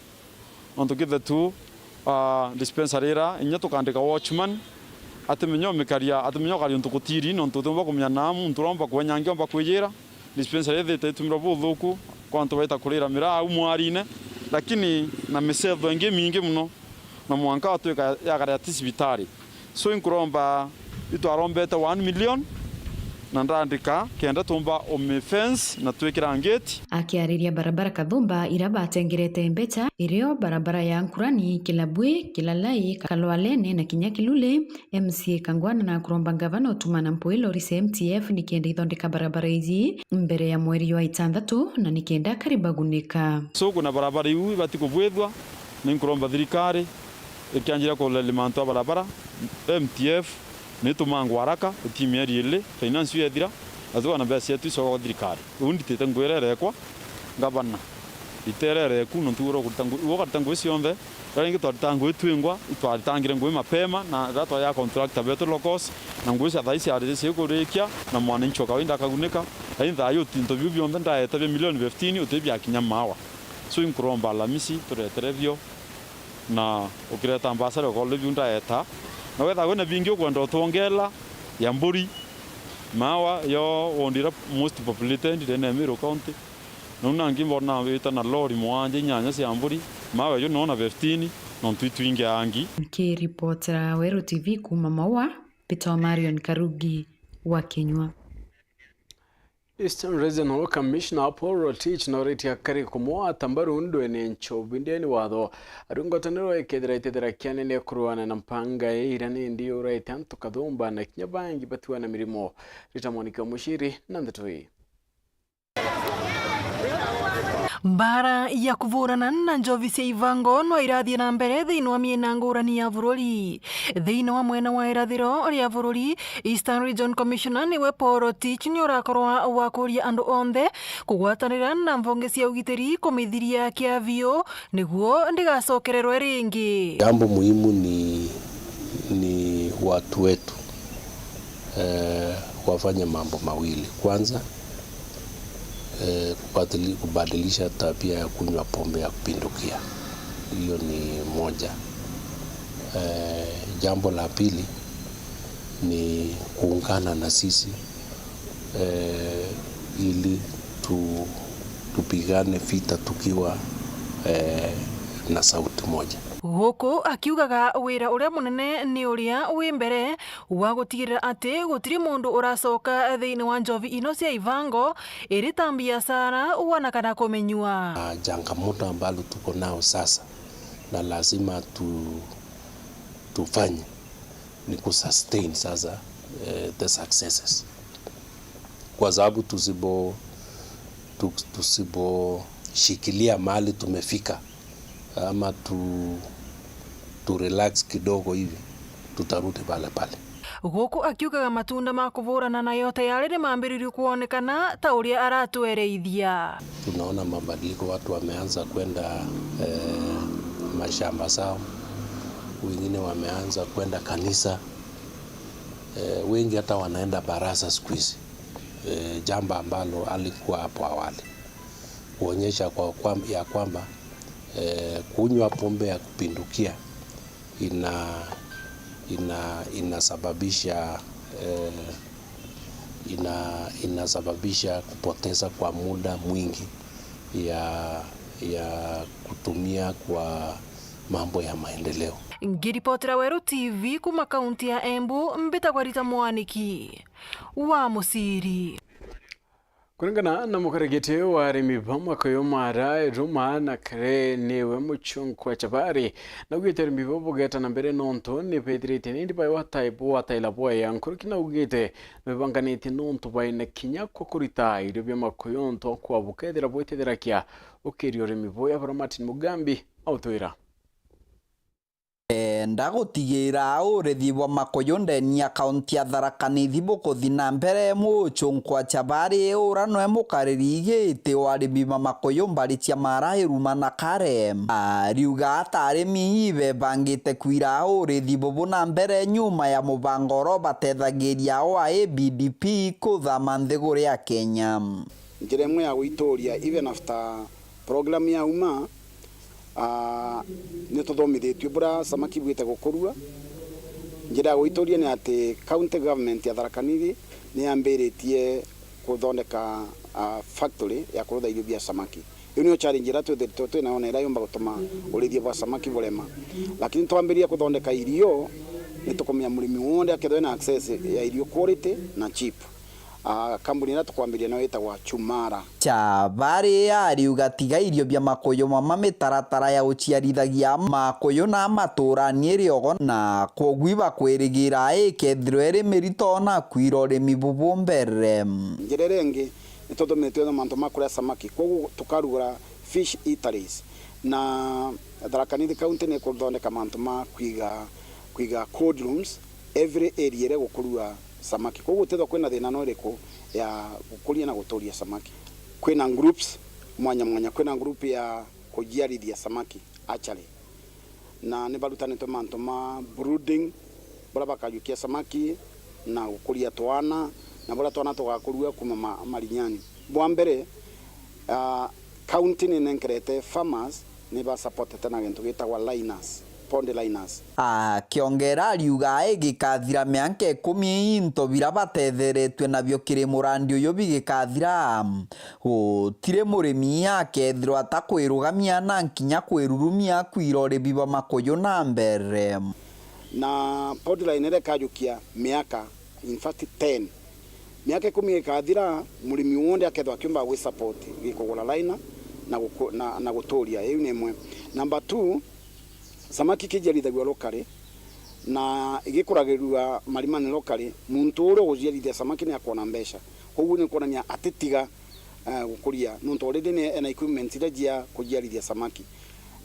onto kithetu dispensary ra inya tukandika watchman atimenyo mekaria atimenyo kali ntukutiri no ntutumba kumya namu nturomba kwenyange omba kwejera dispensary thete tumira buthuku kwanto baita kurira mira au mwarine lakini na mesetho ingi mingi muno na mwanka atweka ya kare atisibitari so inkuromba itu arombete 1 million na ndandika kenda tumba omefence na twekira ngeti akiariria barabara Kathumba iraba atengerete mbecha irio barabara ya Nkurani Kilabwe Kilalai Kalwalene na Kinyakilule MC Kangwana na kuromba gavana utumana mpoilo rise MTF nikienda ithondeka barabara hizi mbere ya mweri wa itandatu na nikienda karibagunika so kuna barabara iu batiko bwethwa ni kuromba thirikari ikianjira ko lemanto barabara MTF nitumangwa haraka utimieri ile finance yethira azwa na basi yetu so thirikari undi tetangwerere kwa gavana iterere ku nturo kutangu sionde rangi twatangu twingwa twatangire ngwe mapema na rato ya contract beto locos na ngwisa thaisi arisi kurekia na mwana nchoka winda kaguneka aitha ayo interview bionde ndaeta milioni 15 utebya kinyamawa so inkuromba Alhamisi tureterevyo na ukireta ambassador ko lebi ndaeta na wetha wena bingi ukwenda utongela ya mburi mawa yo ondira most populated in Meru County nuna ngimbo na wita na lori mwanje nyanya cia mburi mawa yo nona 15 non twitwinge angi ki reporter Weru TV kuma Maua Peter Marion Karugi wa Kenywa. Eastern Regional Commissioner Paul Rotich noretia kari kumoa tambaru ndwene nchobindeni watho arungotaniro ekedra itedra kyanene kuruana na mpanga irani ndio right anto kadhumba na kinyabangi batiwa na mirimo ritamonika mushiri nandetoi Mbara ya kuvurana na njovi cia ivango no irathie na mbere thiini wa miena ngurani ya bururi. Thiini wa mwena wa irathiro ria bururi, Eastern Region Commissioner niwe Paul Rotich ni urakorwa wa kuria andu onthe kugwatanira na mvonge cia ugitiri kumithiria kiavio niguo ndigacokererwe ringi. Jambo muhimu ni watu wetu wafanye mambo mawili. Kwanza kubadilisha tabia ya kunywa pombe ya kupindukia. Hiyo ni moja. Jambo la pili ni kuungana na sisi ili tupigane vita tukiwa na sauti moja. Guku akiugaga wira uria munene ni uria wi mbere wa gutigirira ati gutiri mundu uracoka thiini wa njovi ino cia ivango iri ta biashara wana kana kumenywa. Changamoto ambalo tuko nao sasa na lazima tufanye ni kusustain sasa the successes, kwa sababu tusiboshikilia mali tumefika ama tu relax kidogo hivi tutarudi pale pale. Guku akiugaga matunda ma kuvurana nayo tayari ni maambiririo kuonekana ta uria aratuereithia. Tunaona mabadiliko, watu wameanza kwenda mashamba zao, wengine wameanza kwenda kanisa, wengi hata wanaenda baraza siku hizi, jambo ambalo alikuwa hapo awali, kuonyesha ya kwamba kunywa pombe ya kupindukia inasababisha kupoteza kwa muda mwingi ya kutumia kwa mambo ya maendeleo. Ngiripotera Weru TV kuma kaunti ya Embu, Mbitagwa Rita Mwaniki wa Musiri. Kulingana na mukaregete wa arimi bamwaka yomara ruma na kare newe muchunkwa chabari na ugite arimi bogeta na mbere nonto ne pedrite ndi bai wataila boya nkurukina ugite bebanganite nonto bai na kinya kokurita ire byamakoyonto kwa bukedera boitedera kya ukiri arimi boya para Martin Mugambi autoira. Ndagotigira urethi bwa makoyo ndeni ya kaunti ya Tharaka Nithi bukuthi na mbere muchunkwa chabari urano emukariri igite warimi ba makoyo mbari cia Marairu na Kare ariuga atarimi ibe bangite kwira urethi bubu na mbere nyuma ya mubangoro batethagiria wa ABDP kuthama nthiguri ya Kenya. Njira imwe ya gwitoria even after program ya uma ni tuthomithitio bura samaki bwite gukurua. Njira ya gwitoria ni ati county government ya Tharaka Nithi ni ambiritie kuthondeka factory ya kurutha irio bia samaki. Iyo ni challenge ira twithirite naona ira yomba gutuma urithia bwa samaki burema, lakini twambiria kuthondeka irio ni tukomia murimi wonde akethwe na access ya irio quality na cheap. Kambuni ira tukwambiria nayo itagwa Chumara. Chabari ariuga tiga irio bia makoyo mama mitaratara ya uciarithagia makoyo na matura niriogo na kogwiba kwirigira ikethirwe mirito na kwirore mibubu mbere. Njira rengi nituthomithio na manto makuria samaki koguo tukarugura fish eateries na Tharaka Nithi county ni kuthondeka manto ma kwiga cold rooms every area ire gukurua samaki. Koguo tetho kwina thina no riko ya gukuria na guturia samaki. Kwina groups mwanya kwina group ya kujiarithia samaki actually na ni barutanitwe manto ma brooding bora bakayukia samaki na gukuria twana na bora twana tugakurua kuma marinyani. Bwa mbere county ni nenkerete farmers ni ba supported na gintu gitagwa liners, pond liners. Kiongera ariuga igikathira mianke 10 into bira batetheretwe nabyo kiri murandi uyo bigikathira tire murimi yake thiro atakwirugamia na nkinya kwirurumia kwirore biba makoyo na mbere na pond line ile kajukia miaka in fact 10 miaka 10 ikathira murimi wonde akethwa kiumba gwi support gikugura liner na guturia iyo ni imwe. Number 2, samaki kijarithagio locally na igikuragirwa marimani locally, muntu uri guciarithia samaki ni akona mbeca, koguo ni kuonania atitiga gukuria nuntu already ni equipment ira jia kujiarithia samaki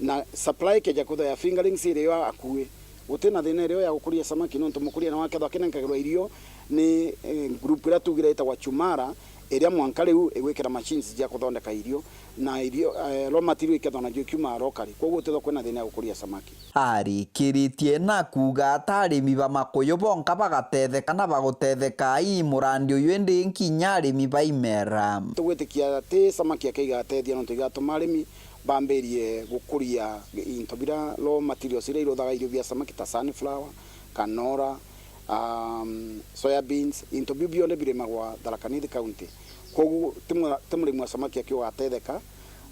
na supply keja kutha ya fingerlings irio akue utina thina irio ya gukuria samaki nuntu mukuria na wakethwa kinengagirwa irio ni group ira tugira ita wa Chumara iria mwanka riu igwikira machines jia kuthondeka irio na irio raw material ikethwa na kiuma locally, koguo utithwa kwina thina ya gukuria samaki. Arikiritie na kuga atarimi ba Makuyu bonka bagatetheka na bagutetheka i murandi uyu ndi nkinya arimi ba imera tugwitikia ati samaki akaiga atethia nuntu igatuma arimi bambirie gukuria into bira raw materials ira irothaga irio bia samaki ta sunflower, canola, soya beans into bibionde biremagwa Tharaka Nithi County, koguo timurimi wa samaki akiwa atetheka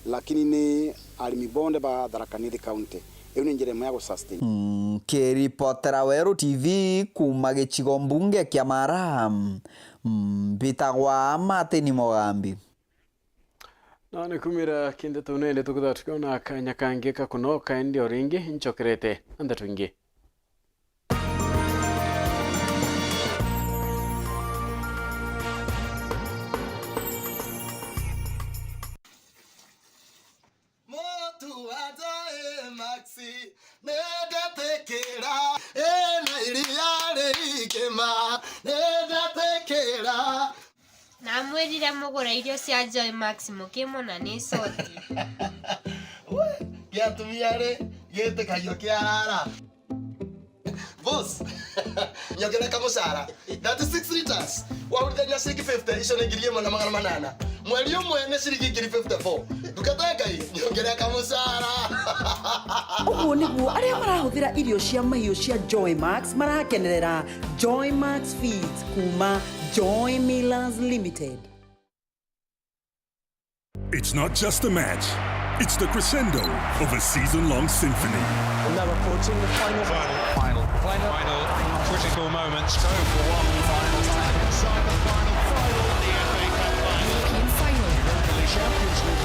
lakini ni arimi bonde ba Tharaka Nithi County iyo ni njira ya gusustain. Kiripotera Weru TV kuma gicigo mbunge kia Mara bitagwa Martin Mogambi. Na nikumira kinde tunende tukutha tukiona kanya kangi kakunoka endi oringi nchokerete anda twingi. Na mwirire mugura irio cia Joy Max mukimona ni soti. Giatumia ri gite kayo kiarara. Boss, nyongera kamusara. 36 liters. Wa urithania ciringi 50 icio ni ngiri imwe na magana manana. Mweri umwe ni ciringi ngiri 54. Ndukatanga nyongera kamusara. Uguo niguo aria marahuthira irio cia mahiu cia Joy Max marakenerera Joy Max Feeds kuma Joy Millers Limited. It's not just a match. It's the crescendo of a season-long symphony. We're now approaching the final critical moments. Go for one final time inside the final of the FA Cup final. Europa League Champions League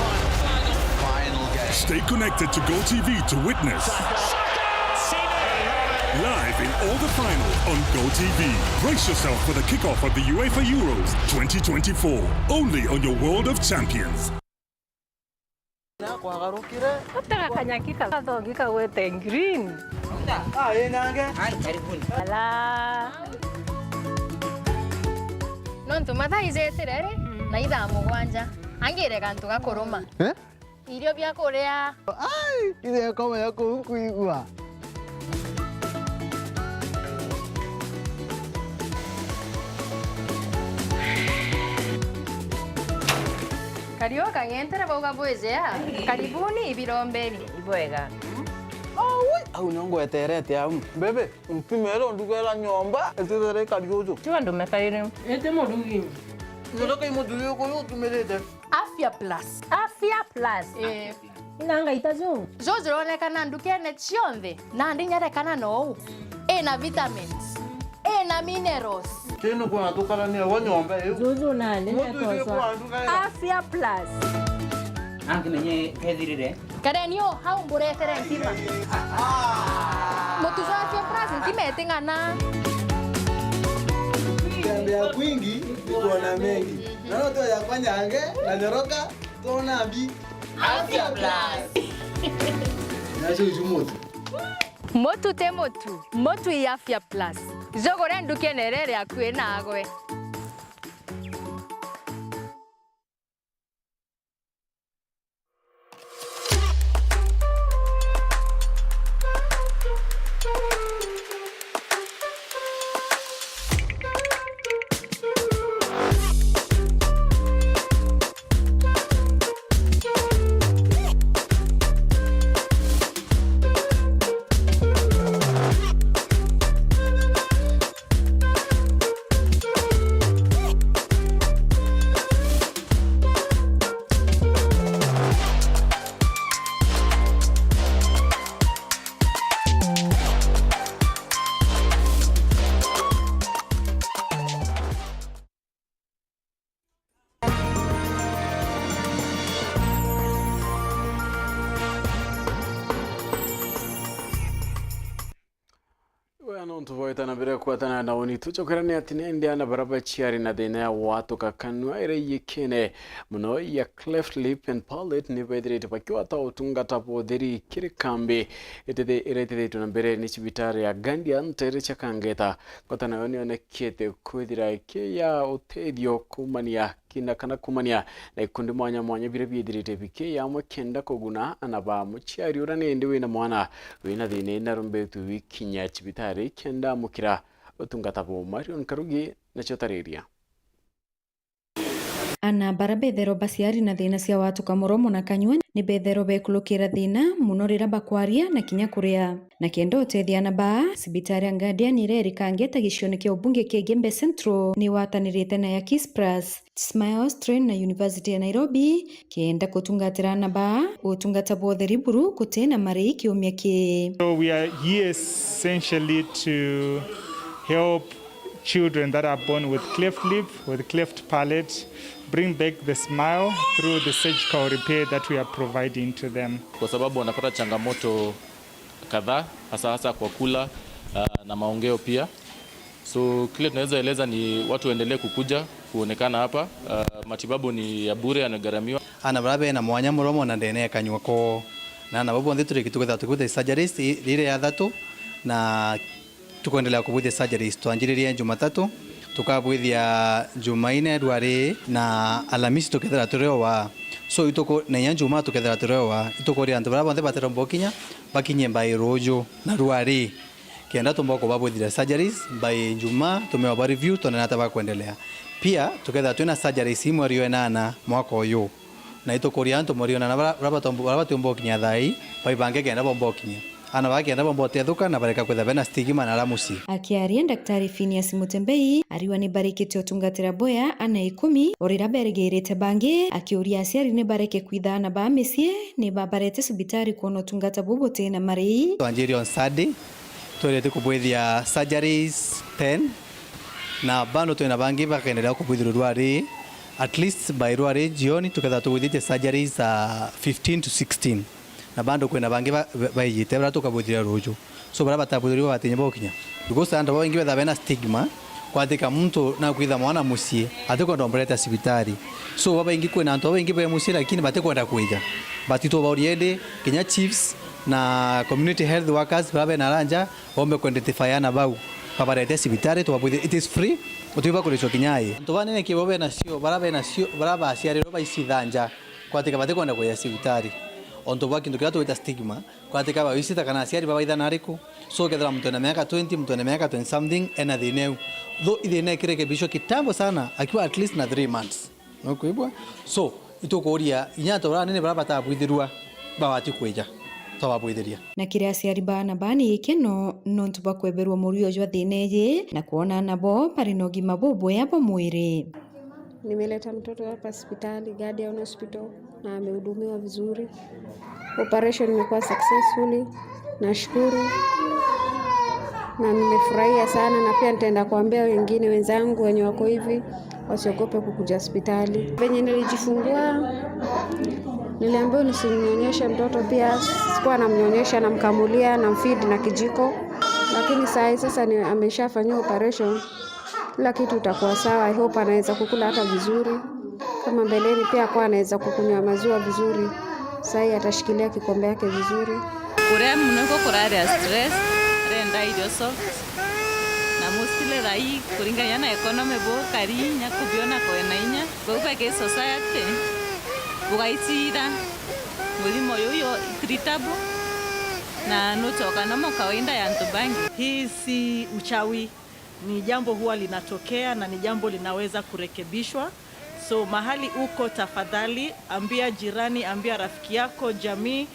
final game. Stay connected to GoTV to witness. Live in all the finals on GoTV. Brace yourself for the kickoff of the UEFA Euros 2024. Only on your World of Champions. Utaka kanyakika kathongika gwete green. Nange. Ala. Nontu mathaizetere na ithaa mugwanja. Angire kantu gakuruma. Irio bia kuria. Ile kama yako kuigua. Kario kangentere boga bwezea. Karibuni ibirombeni. Ibwega. Au nongo eterete au. Bebe, mpimero ndugela nyomba, etere kariozo. Chwa ndo mekarire. Ete modugi. Ndoka imodugi ko yotumelete. Afya Plus. Afya Plus. Inanga itazo. Zozironekana ndukene cionthe na ndinyerekana no. Ena vitamins. Ena minerals. Teno kwa tukala ni wa nyomba hiyo. Zuzu na Afya Plus. Ange menye kethirire. Karenio hau mburetere ntima. Mutuzo Afya Plus ntimetingana. Kiambia kwingi iko mengi. Na ndio ya kwanyange na nyoroka tona bi Afya Plus. Nacho jumutu. Motu te motu. Motu ya Afya Plus. Jogore ndukenerere akue nagwe. Nontu voita na bere kwatana na oni tuchokerane atine india na baraba chiari na dena ya watu kakanwa ere yikene muno ya cleft lip and palate ni vedre te pakwa ta utunga tapo deri kirikambe etede erete tuna bere ni chibitare ya gandia ntere chakangeta kwatana oni ona kete kuidira ke ya otedio kumania kina kana kumania na ikundi mwanya bire bidirite bike ya mwekenda koguna anaba muchiari urane ndiwe na mwana wina dine na rumbe tu wikinya chibitare kenda mukira utungatapo Marion Karugi na chotareria ana barabethero basiari na thina cia watu kamoromo na kanywa ni bethero bekulukira thina muno rira bakwaria na kinya kuria na kendo utethia na ba sibitari Guardian ireri kangeta gicione kia ubunge kia Gembe Central ni watanirite na ya Kispras Smiles Train na University ya Nairobi kenda kutungatira na ba utungata botheri buru kutena marei kiumia ki. So we are here essentially to help children that are born with cleft lip, with cleft palate, bring back the smile through the surgical repair that we are providing to them. Kwa sababu wanapata changamoto kadhaa hasa kwa kula na maongeo pia. So kile tunaweza eleza ni watu waendelee kukuja kuonekana hapa. Matibabu ni ya bure, yanagharamiwa. Ana barabe na mwanya muromo na ndene kanywa ko na babu ndituri kitugetha tukute surgeries ile ya thatu na tukoendelea kubuthia surgeries twanjiririe Jumatatu tukabuthia Jumaine Dwari na Alhamisi tukethera turewa so itoko na ya Juma tukethera turewa itoko ri antu baraba batera mbokinya bakinye mbai rojo na Dwari kienda tumboko babuthia surgeries by Juma tumewa review tuna taba kuendelea pia tukethera tuna surgeries imwe rio enana mwaka uyu na itoko ri antu morio na baraba tumbokinya thai bai bange kenda bombokinya ana bakienda bombote thuka na bareka kwetha bena stigma na lamusi. Akiaria Daktari Phineas Mutembei ariwa ni barikite utungatira boya ana 10 orira beregerete bange akiuria aciari ni bareke kwitha na ba micie ni babarete sibitari kuona utungata bobote na marei. Twanjiri on Saturday twelete kubwithia surgeries 10 na bando twina bangi bakaendelea kubwithia Rwari at least by Rwari jioni tuketha tubwithite surgeries 15 to 16 na bando kwena bangi bayite bara tukabuthira rojo so bara batabuthiriwa batinye bokinya because anda wengi betha bena stigma kwatika mtu na kwitha mwana musie atiko ndombreta sibitari so baba ingi kwena antu wengi be musie lakini batikwenda kuija batito bauriende Kenya chiefs na community health workers bara na ranja ombe kwendetifiana na bau babarete sibitari tubabuthira it is free utiba kulicho kinyai antu banene kibobe na sio bara basiari roba isithanja kwatika batikwenda kuija sibitari onto baki ndo kiatu ita stigma kwa tika ba visita kana siari baba ida nariku so kedra mtu na miaka 20 mtu na miaka 20 something ena dineu tho idene kirekebisho kitambo sana akiwa at least na 3 months nokuibwa so itokoria inyato ra nene baba tabuithirua bawati kweja tawabuithiria na kire aciari bana bani ikeno nontu bakweberwa murio jwa thineje na kuona nabo pari no gima bobo yabo mwiri. Nimeleta mtoto hapa hospitali Guardian Hospital na amehudumiwa vizuri. Operation imekuwa successfully. Nashukuru. Na nimefurahia sana na pia nitaenda kuambia wengine wenzangu wenye wako hivi wasiogope kukuja hospitali. Venye nilijifungua niliambiwa nisimnyonyeshe mtoto pia sikuwa namnyonyesha na mkamulia na mfeed na kijiko. Lakini sasa ameshafanywa operation. Kila kitu itakuwa sawa. I hope anaweza kukula hata vizuri. Kama mbeleni pia kwa anaweza kukunywa maziwa vizuri. Sasa atashikilia kikombe yake vizuri. Kurea mnako kurare stress, renda idio soft. Na mostile rai kuringanya na economy bo karinya kubiona kwena inya. Kwa ke society. Bugaitira. Mulimo yoyo treatable. Na nutoka na kawaida ya ntubangi. Hii si uchawi. Ni jambo huwa linatokea na ni jambo linaweza kurekebishwa. So mahali uko tafadhali, ambia jirani, ambia rafiki yako, jamii,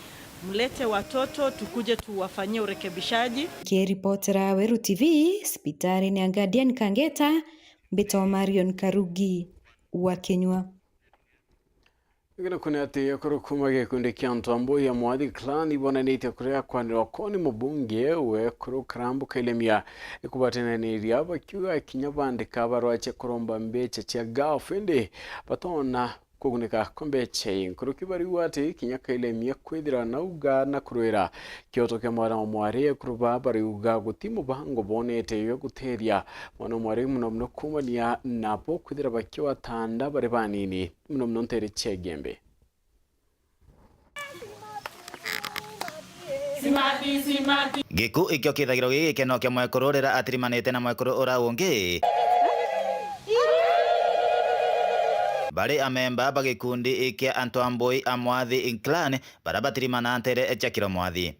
mlete watoto, tukuje tuwafanyie urekebishaji. Kiripotera Weru TV, hospitali ni Guardian Kangeta, Mbito Marion Karugi wa Kenywa. Ngina kuna ati yakoro kumage kundi kianto ambo ya mwadi clan ibona nite kurea kwa nirokoni mbunge we kuru karambu kailemia ikubatena ni riaba kiwa kinyabande kabaro ache kuromba mbeche cha girlfriend batona kugunika kombeche nkuru kibariwa ati kinyaka ile mia kwithira nauga na kurwira kyoto kya mwana mwari kuruba bariuga gutimu bango bonete yo guteria mwana mwari muno kumania napo kwithira bakyo atanda bari banini muno ntere chegembe giku ikyo kithagiro gigi keno kya mwekururira atirimanite na mwekuru ura ungi bari amemba bagikundi ikia Antoamboi amwathi clan barabatirima ntere echakiro mwathi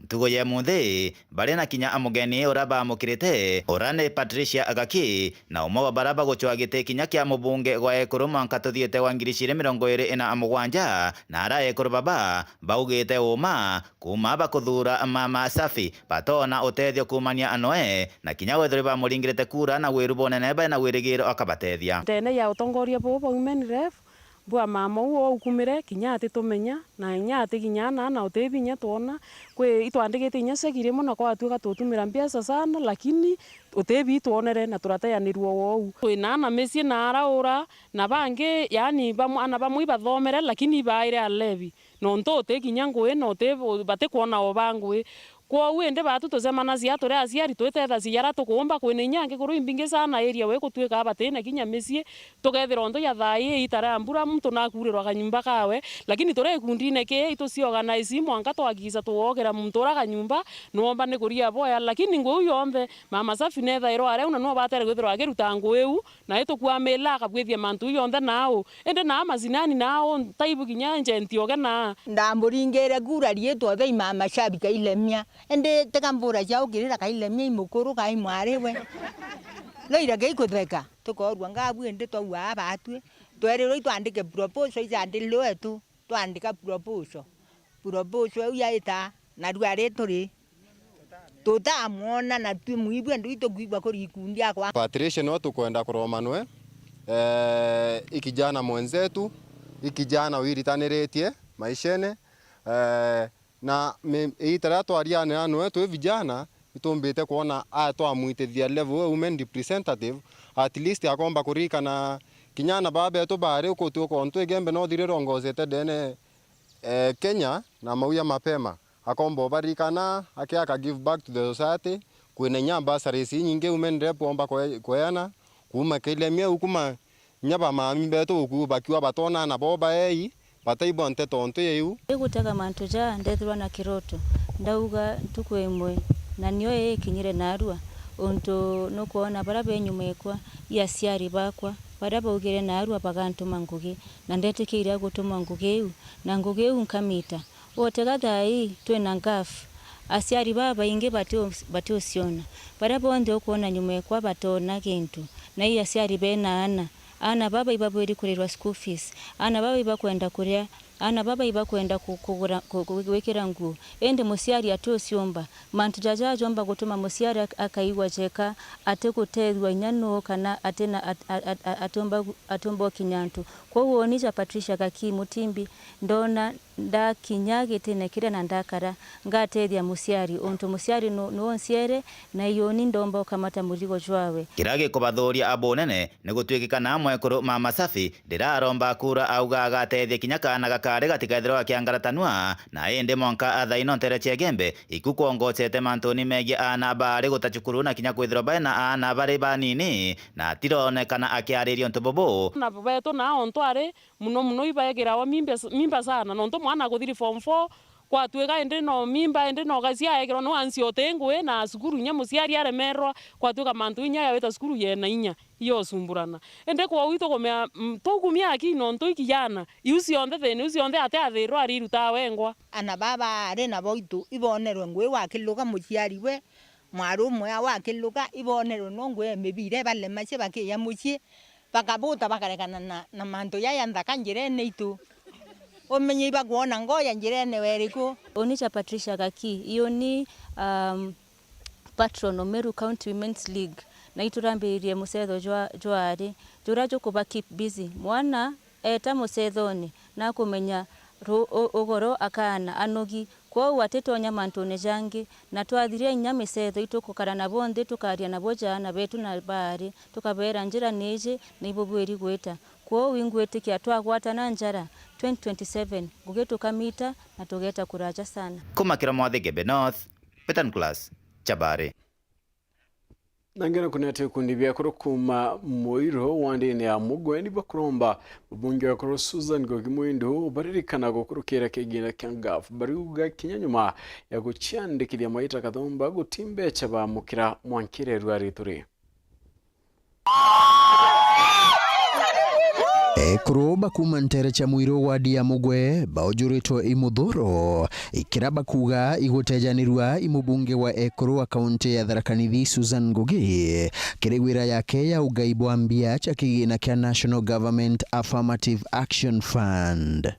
tugo ya muthi bari na kinya amugeni uraba amukirite orane Patricia Agaki na umo baraba gochwagite kinya kya mubunge gwa ekuru manka tuthiete wa 2027 na ara ekuru baba baugite uma kuma bakuthura Mama Safi batona utethio kumania anoe na kinya wethore ba muringirite kura na wirubone neba na wirigiro akabatethia ndene ya utongoria bo women ref bwa mama uo ukumire kinya ati tumenya na nya ati kinya na utebinya tuona kwe itwandikite inya segire muno kwa atuka tutumira mbiasa sana lakini utebi tuonere na turateyanirwo wou twina na mesie na araura na bange yani ana bamwe bathomere lakini baire alevi no ntote kinya ngwe no te bate kuona obangwe kwa wende batu tuzemana cia tore aciari twethetha ciara tukumba kwene nyange kuru imbinge sana area we kutweka abatene kinya mesie tugethira ndo ya thai itara mbura muntu nakurirwa kanyumba kawe lakini tore kundine ke ito si organize mwanka twagiza tuogera muntu ora kanyumba nomba ne kuria boya lakini ngo yombe Mama Safi netha ero are una no batere gwithirwa agiruta ngweu na ito kwa mela kabwithia mantu yonthe nao ende na mazinani nao taibu kinya njenti ogena ndamburingere gura rietwa thei Mama Safi kailemia ende tekambura jao girira kailemia imukuru kai mwarewe loira geikutheka tukorwa ngabu ende twa abatwe twerero itwandike proposal ijandilo etu twandika proposal yaita na rware turi tutamwona na tumuibwe ndu itogwibwa kuri ikundi akwa Patricia no tukwenda kuromanwe ikijana mwenzetu ikijana wiritaniritie maishene na itara twariane anwe twe vijana itumbite kuona twamwitithia level women representative at least akomba kurikana kinyana babe to bare uko tuko ntwe gembe no thire rongozete dene Kenya na mauya mapema akombo barikana akiaka give back to the society kwene nyamba sarisi nyinge women rep omba kwena kuma kelemia ukuma nyaba mami beto ukubakiwa batona na boba ei bataibo nteto nto yeu egutaka mantu ja ndethirwa na kiroto ndauga tukwemwe na niyo kinyire narua onto no kuona barabe nyuma ekwa ya siari bakwa baraba ugire narua bagantuma ngugi na ndetikira gutuma ngugeu na ngugeu nkamita otega thai twena ngafu asiari baba inge batio siona baraba onde okuona nyuma ekwa batona kintu na iya asiari bena ana baba ibabweri kurirwa school fees ana baba ibakwenda kuria ana baba ibakwenda kugura kuwekera nguo ende musiari atosiomba mantu jaja jomba gutuma musiari akaigwa cheka ate kutethwa nyano kana atena atomba kinyantu kwa uonisha Patricia Agaki mutimbi ndona nda kinyage tene kire na ndakara ngatethia musiari onto musiari no onsiere na yoni ndomba kamata murigo jwawe kirage kubathuria abonene nigutwikika na mwekuru Mama Safi ndiraromba kura auga agatethia kinyaka na gakare gatikethirwa kiangaratanwa na ende monka athaino ntere chegembe ikukuongocete mantoni megie ana bari gutachukuru na kinya kwithirwa bana ana bari banini na tironekana akiaririo ntubobo na beto na ontware muno ibagira wa mimba sana no mwana guthiri form 4 kwa twega ende no mimba ende no gacia egero no ansi otengwe na sukuru nya musiari aremerwa kwa twega mantu nya yaweta sukuru ye na inya iyo sumburana ende kwa wito komea togumia akino nto ikijana iusi onde thene usi onde ate athirwa ariruta wengwa ana baba are na boitu ibonerwe ngwe wakiluka muciari we mwaru mwe wakiluka ibonerwe no ngwe mebire bale mache bakiya mucie bakabuta bakarekana na manto ya ndaka njirene itu omenye bakuona ngoya njirene weriko onisha Patricia Agaki iyo ni patron Meru County Women's League na iturambirie musetho jwari jurajo kuba keep busy mwana eta musethoni na kumenya ugoro akana anogi Kwa watete nyama ntone jangi na twathiria inyama setho itukukara na bonde tukaria na boja na betu na bari tukabera njira neje nibobweri gweta. Kwa wingwete kia twagwata na njara 2027 gugetuka mita na tugeta kuraja sana. Kumakira Mwathi Gebe North, Petan Class, Chabare. Nangena kunete kundi bya kurukuma moiro wandine ya mugwe ni bakuromba ubunge wa kuro Susan Ngogimwindo baririkana gukurukira kegina kyangaf bariuga kinyanyuma ya gucyandikira Maita Kathomba gutimbe chaba mukira mwankire rwarituri. Ekro bakuma ntere cha mwiro wadi ya mugwe baojuritwo imudhoro ikiraba kuga igutejanirwa imubunge wa Ekro wa kaunti ya Tharaka Nithi Susan Ngugi kiregwira yake ya ugaibu ambia cha kigina kia National Government Affirmative Action Fund.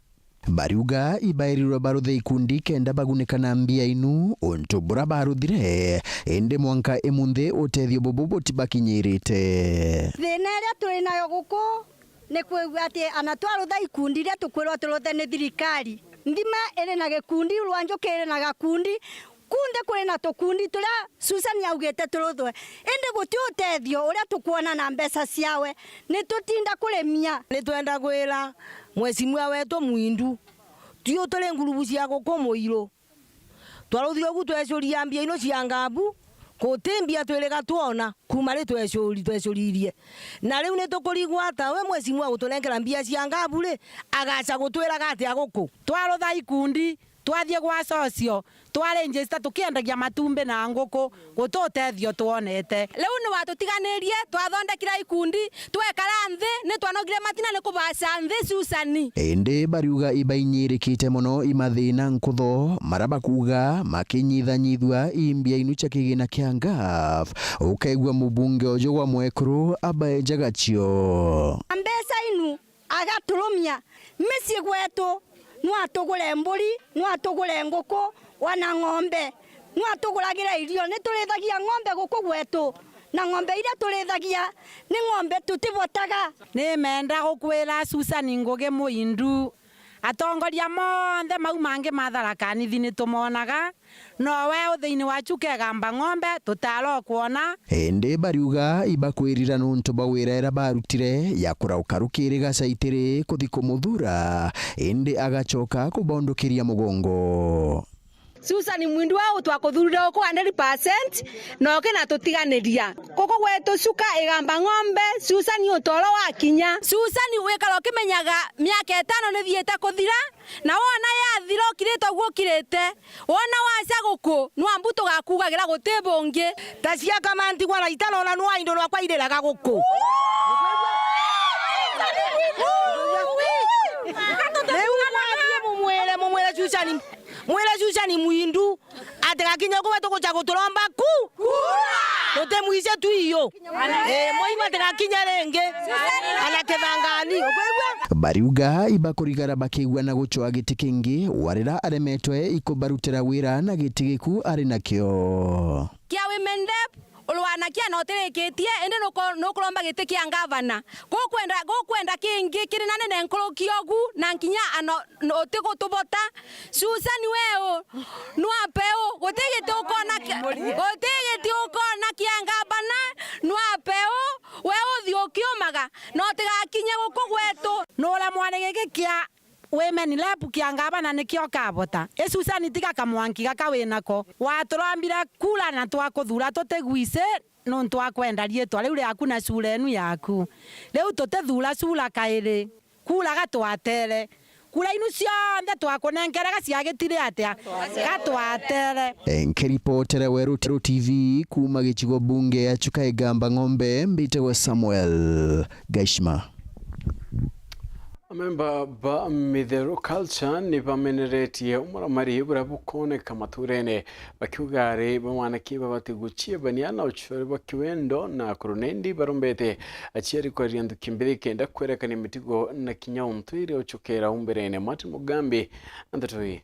Bariuga ibairirwa baruthe ikundi kenda bagunikana mbia inu ontobura baruthire ende mwanka emunthe utethio bobobo tibakinyirite thina ria turi nayo guko ni kwigua ati anatwarutha ikundi ria tukwirwa turuthe ni thirikari ndima iri na gikundi Rwanjuki iri na gakundi kunde kuri na tukundi turia Susan yaugite turuthwe indi guti utethio uria tukuona na mbeca ciawe ni tutinda kuremia ni twenda gwira mwecimwa wetu Mwindu tio tuli ngurubu cia guko Muiro twaruthio gu twecuria mbia ino cia Ngambu kutimbia twirega tuona kuma ri twecuririe na riu ni tukurigwata we mwecimwa gutunengera mbia cia Ngambu ri agaca gutwiraga ati aguku twarutha ikundi twathie gwa socio twaregister tukiendagia matumbe na nguku gututethio tuonete riu ni watutiganirie twathondekira ikundi twekara nthi ni twanogire matina ni kubaca nthi Susani ende bariuga ibainyirikite muno imathina nkutho maraba kuga makinyithanyithwa imbia inu cha kigina kia ngaf ukaigwa mubunge ojo gwa Mwekuru abaejagachio mbesa inu agaturumia misi gwetu nwatugure mburi nwatugure nguku wana ng'ombe nwatuguragira irio ni turithagia ng'ombe guku gwetu na ng'ombe iria turithagia ni ng'ombe tutibotaga ni menda gukwira Susan Ngugi Mwindu atongoria monthe mau mangi ma Tharaka Nithi ni tumonaga no we uthiini wachu kegamba ng'ombe tutaro kuona ende bariuga ibakwirira nuntu bawirera barutire ya kurauka rukiriga saitire kuthi kumuthura ende agachoka kubondokiria mugongo Susan Mwindu wa twakuthurire ko 100% no kena tutiganiria koko gwetu cuka igamba ng'ombe Susan utoro wa kinya Susan wekaro kimenyaga miaka 5 ni thiete kuthira na wona yathira ukirite guo kirite wona waca guku nwambu tugakugagira gutibungi ta cia kamanti gwa itano na nwa indo kwa iriraga guku mumwele Susan Susan Mwindu atagakinya kuba tukucha guturomba ku tote muise tu iyo moima atagakinya renge anakethangani bariuga ibakurigara bakigwa na guchwa giti kingi warira aremetwe ikubarutira wira na gitigiku ari nakio kia women rep ulwana kia notereketie ende no kuromba giti kia ngavana gokwenda kingi kiri na nene nkurukiogu na nkinya ano otiko tubota Susan weo nwapeo gotegete ukona kia ngavana nwapeo weo thiokiomaga notigakinye guku gwetu nora mwane giki kia women rep kia ngavana nikio kabota Susan tiga kamwanki gakawinako waturambira kula na twakuthura tutegwise no twakwenda rietwa riu yaku na cura enu yaku riu tutethura cura kairi kula gatwatere kula inu cionthe twakunengeraga ciagitire atia gatwatere enkeripotere Weru TV kuma gichigo bunge ya Chuka Igamba Ng'ombe mbitagwa Samuel Gaishma. Memba ba Midero Culture ni bameneretie umuramari burabukone kamaturene bakiugare bamwanaki babatiguchie baniana uchore bakiwendo na kurunendi barumbete achieri kwa riandu kimbiri kenda kwerekana imitigo na kinyaumtu iri ochokera umberene Martin Mugambi andatoi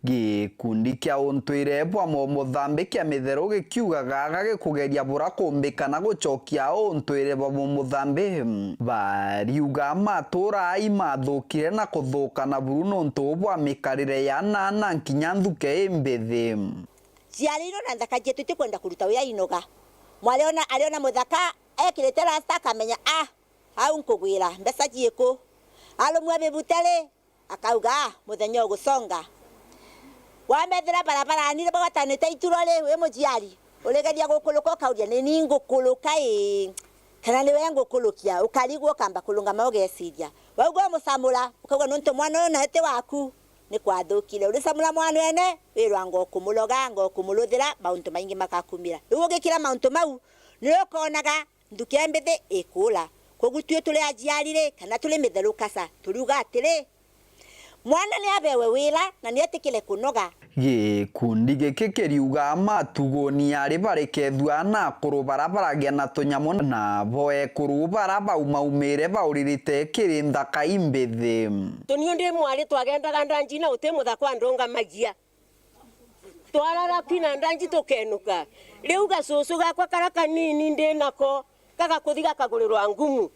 gikundi kia untwire bwa Mozambique mitherũ gikiugaga gagikugeria bura kumbikana gucokia untwire bwa Mozambique bariuga matura imathukire na kuthukana buru nontu bwa mikarire ya nana nkinya nthuke imbithi ciariro na thaka jetu tikwenda kuruta wia inoga aliona muthaka ekirite rasta akamenya au nkugwira mbeca jieko alomwe bebutale akauga muthenya ugusonga wamethera barabara ni bawatanite iturole we mujiari ulegeria gukuluka kauria ni ningukuluka kana ni wengo kulukia ukarigwo kamba kulunga maogeciria waugo musamura ukauga nonto mwana na hete waku ni kwathukire urisamura mwana ene wirwa ngokumuloga ngokumuruthira mauntu maingi makakumira riu gikira mauntu mau ni ukonaga nduke mbithe ikula koguo tue tuli ajiarire kana tuli mitheru kasa turuga atiri mwana ni abewe wira na ni etikile kunoga gikundi giki kiriuga matugoni ari barekethua na kuru barabaragia na tunyamu na boe kuru baraba umaumire bauririte kiri nthaka imbithi tunio ndi mwari twagendaga ndanji na uti muthako andonga magia twarara kina ndanji tukenuka riu gacucu gakwa kara kanini ndi nako gagakuthiga kagurirwa ngumu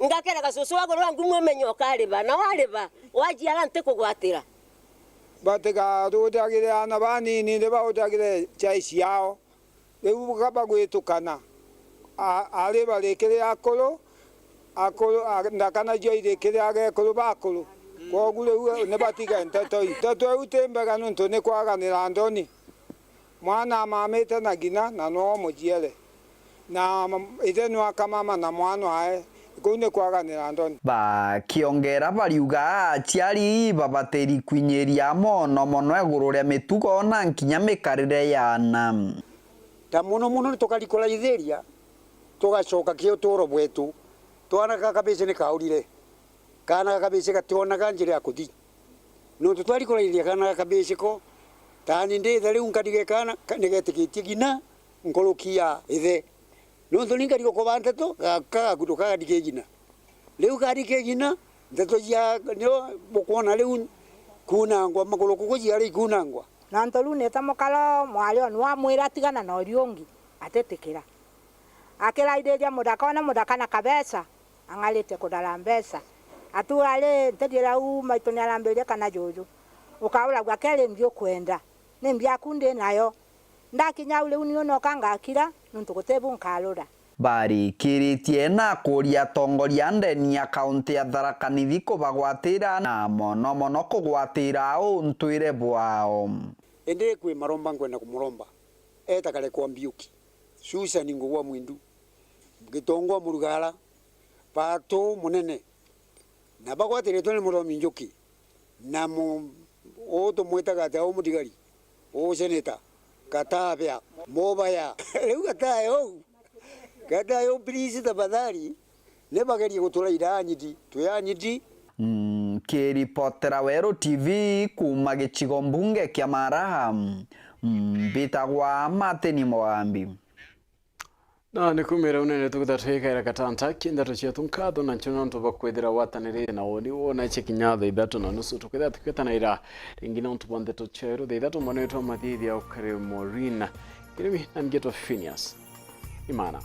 ngakera gacucu wagurwa ngumu menyoka riba na wariba wajiara nte kugwatira batega rudagire ana banini ne baudagire chai ciao riu gaba gwitukana ari barekere akolo ndakana joire kire agekolo bakolo koguo riu ne batiga ntetoi utembaga nonto ne kwaganira ndoni mwana mamete na gina na no mujiele na ithenu akamama na mwana ae kune kwaganira ndoni bakiongera bariuga aciari babateri kwinyeria mono egurure mitugo na nkinya mikarire yana ta muno tukarikora itheria tugacoka kio turo bwetu twana kakabece ni kaurire kana kakabece gationa kanjire akuthi no tutwarikora itheria kana kakabece ko tani ndithe riu nkadige kana nigetikitie gina nkolukia ithe no tuninga riko kobante to kaka kutoka dikegina leo kadi kegina ndato ya no bokona leo kunangwa makolo kukoji ari kunangwa nanto lune tamokalo mwalio nwa mwira tigana na oriongi atetekera akela ideja mudakana kabesa angalete kudala mbesa atuale tedira u maitoni alambelia kana jojo ukaula gwakele ndio kwenda nembya kunde nayo ndakinya ule uniono kanga akira nuntukotebu nkalura barikiritie na kuria tongoria ndeni ya kaunti ya Tharaka Nithi kubagwatira na mono kugwatira untwire bwao ende kwi maromba ngwenda kumuromba etakale kwa mbiuki Susan ngugwa mwindu gitongwa murugara pato munene na bagwatire tone muromi njoki na oto mwetaga ta omudigari o seneta katabya mobaya leo katayo please tafadhali nebageri gutura iranyidi tuyanyidi kiripotera Wero TV kuma gicigo mbunge kia Maraha bitagwa Mateni Mwambi na nikumira unene tukuthathika ira katanta kindato chetu nkatho na nchono tubakwethira watanire na woni wona chekinyatho ithatu na nusu tukitha tukitana ira ringina ntubonde to chero de ithatu mwana wetu mathithia ukare Morina kirimi na ngeto Phineas Imana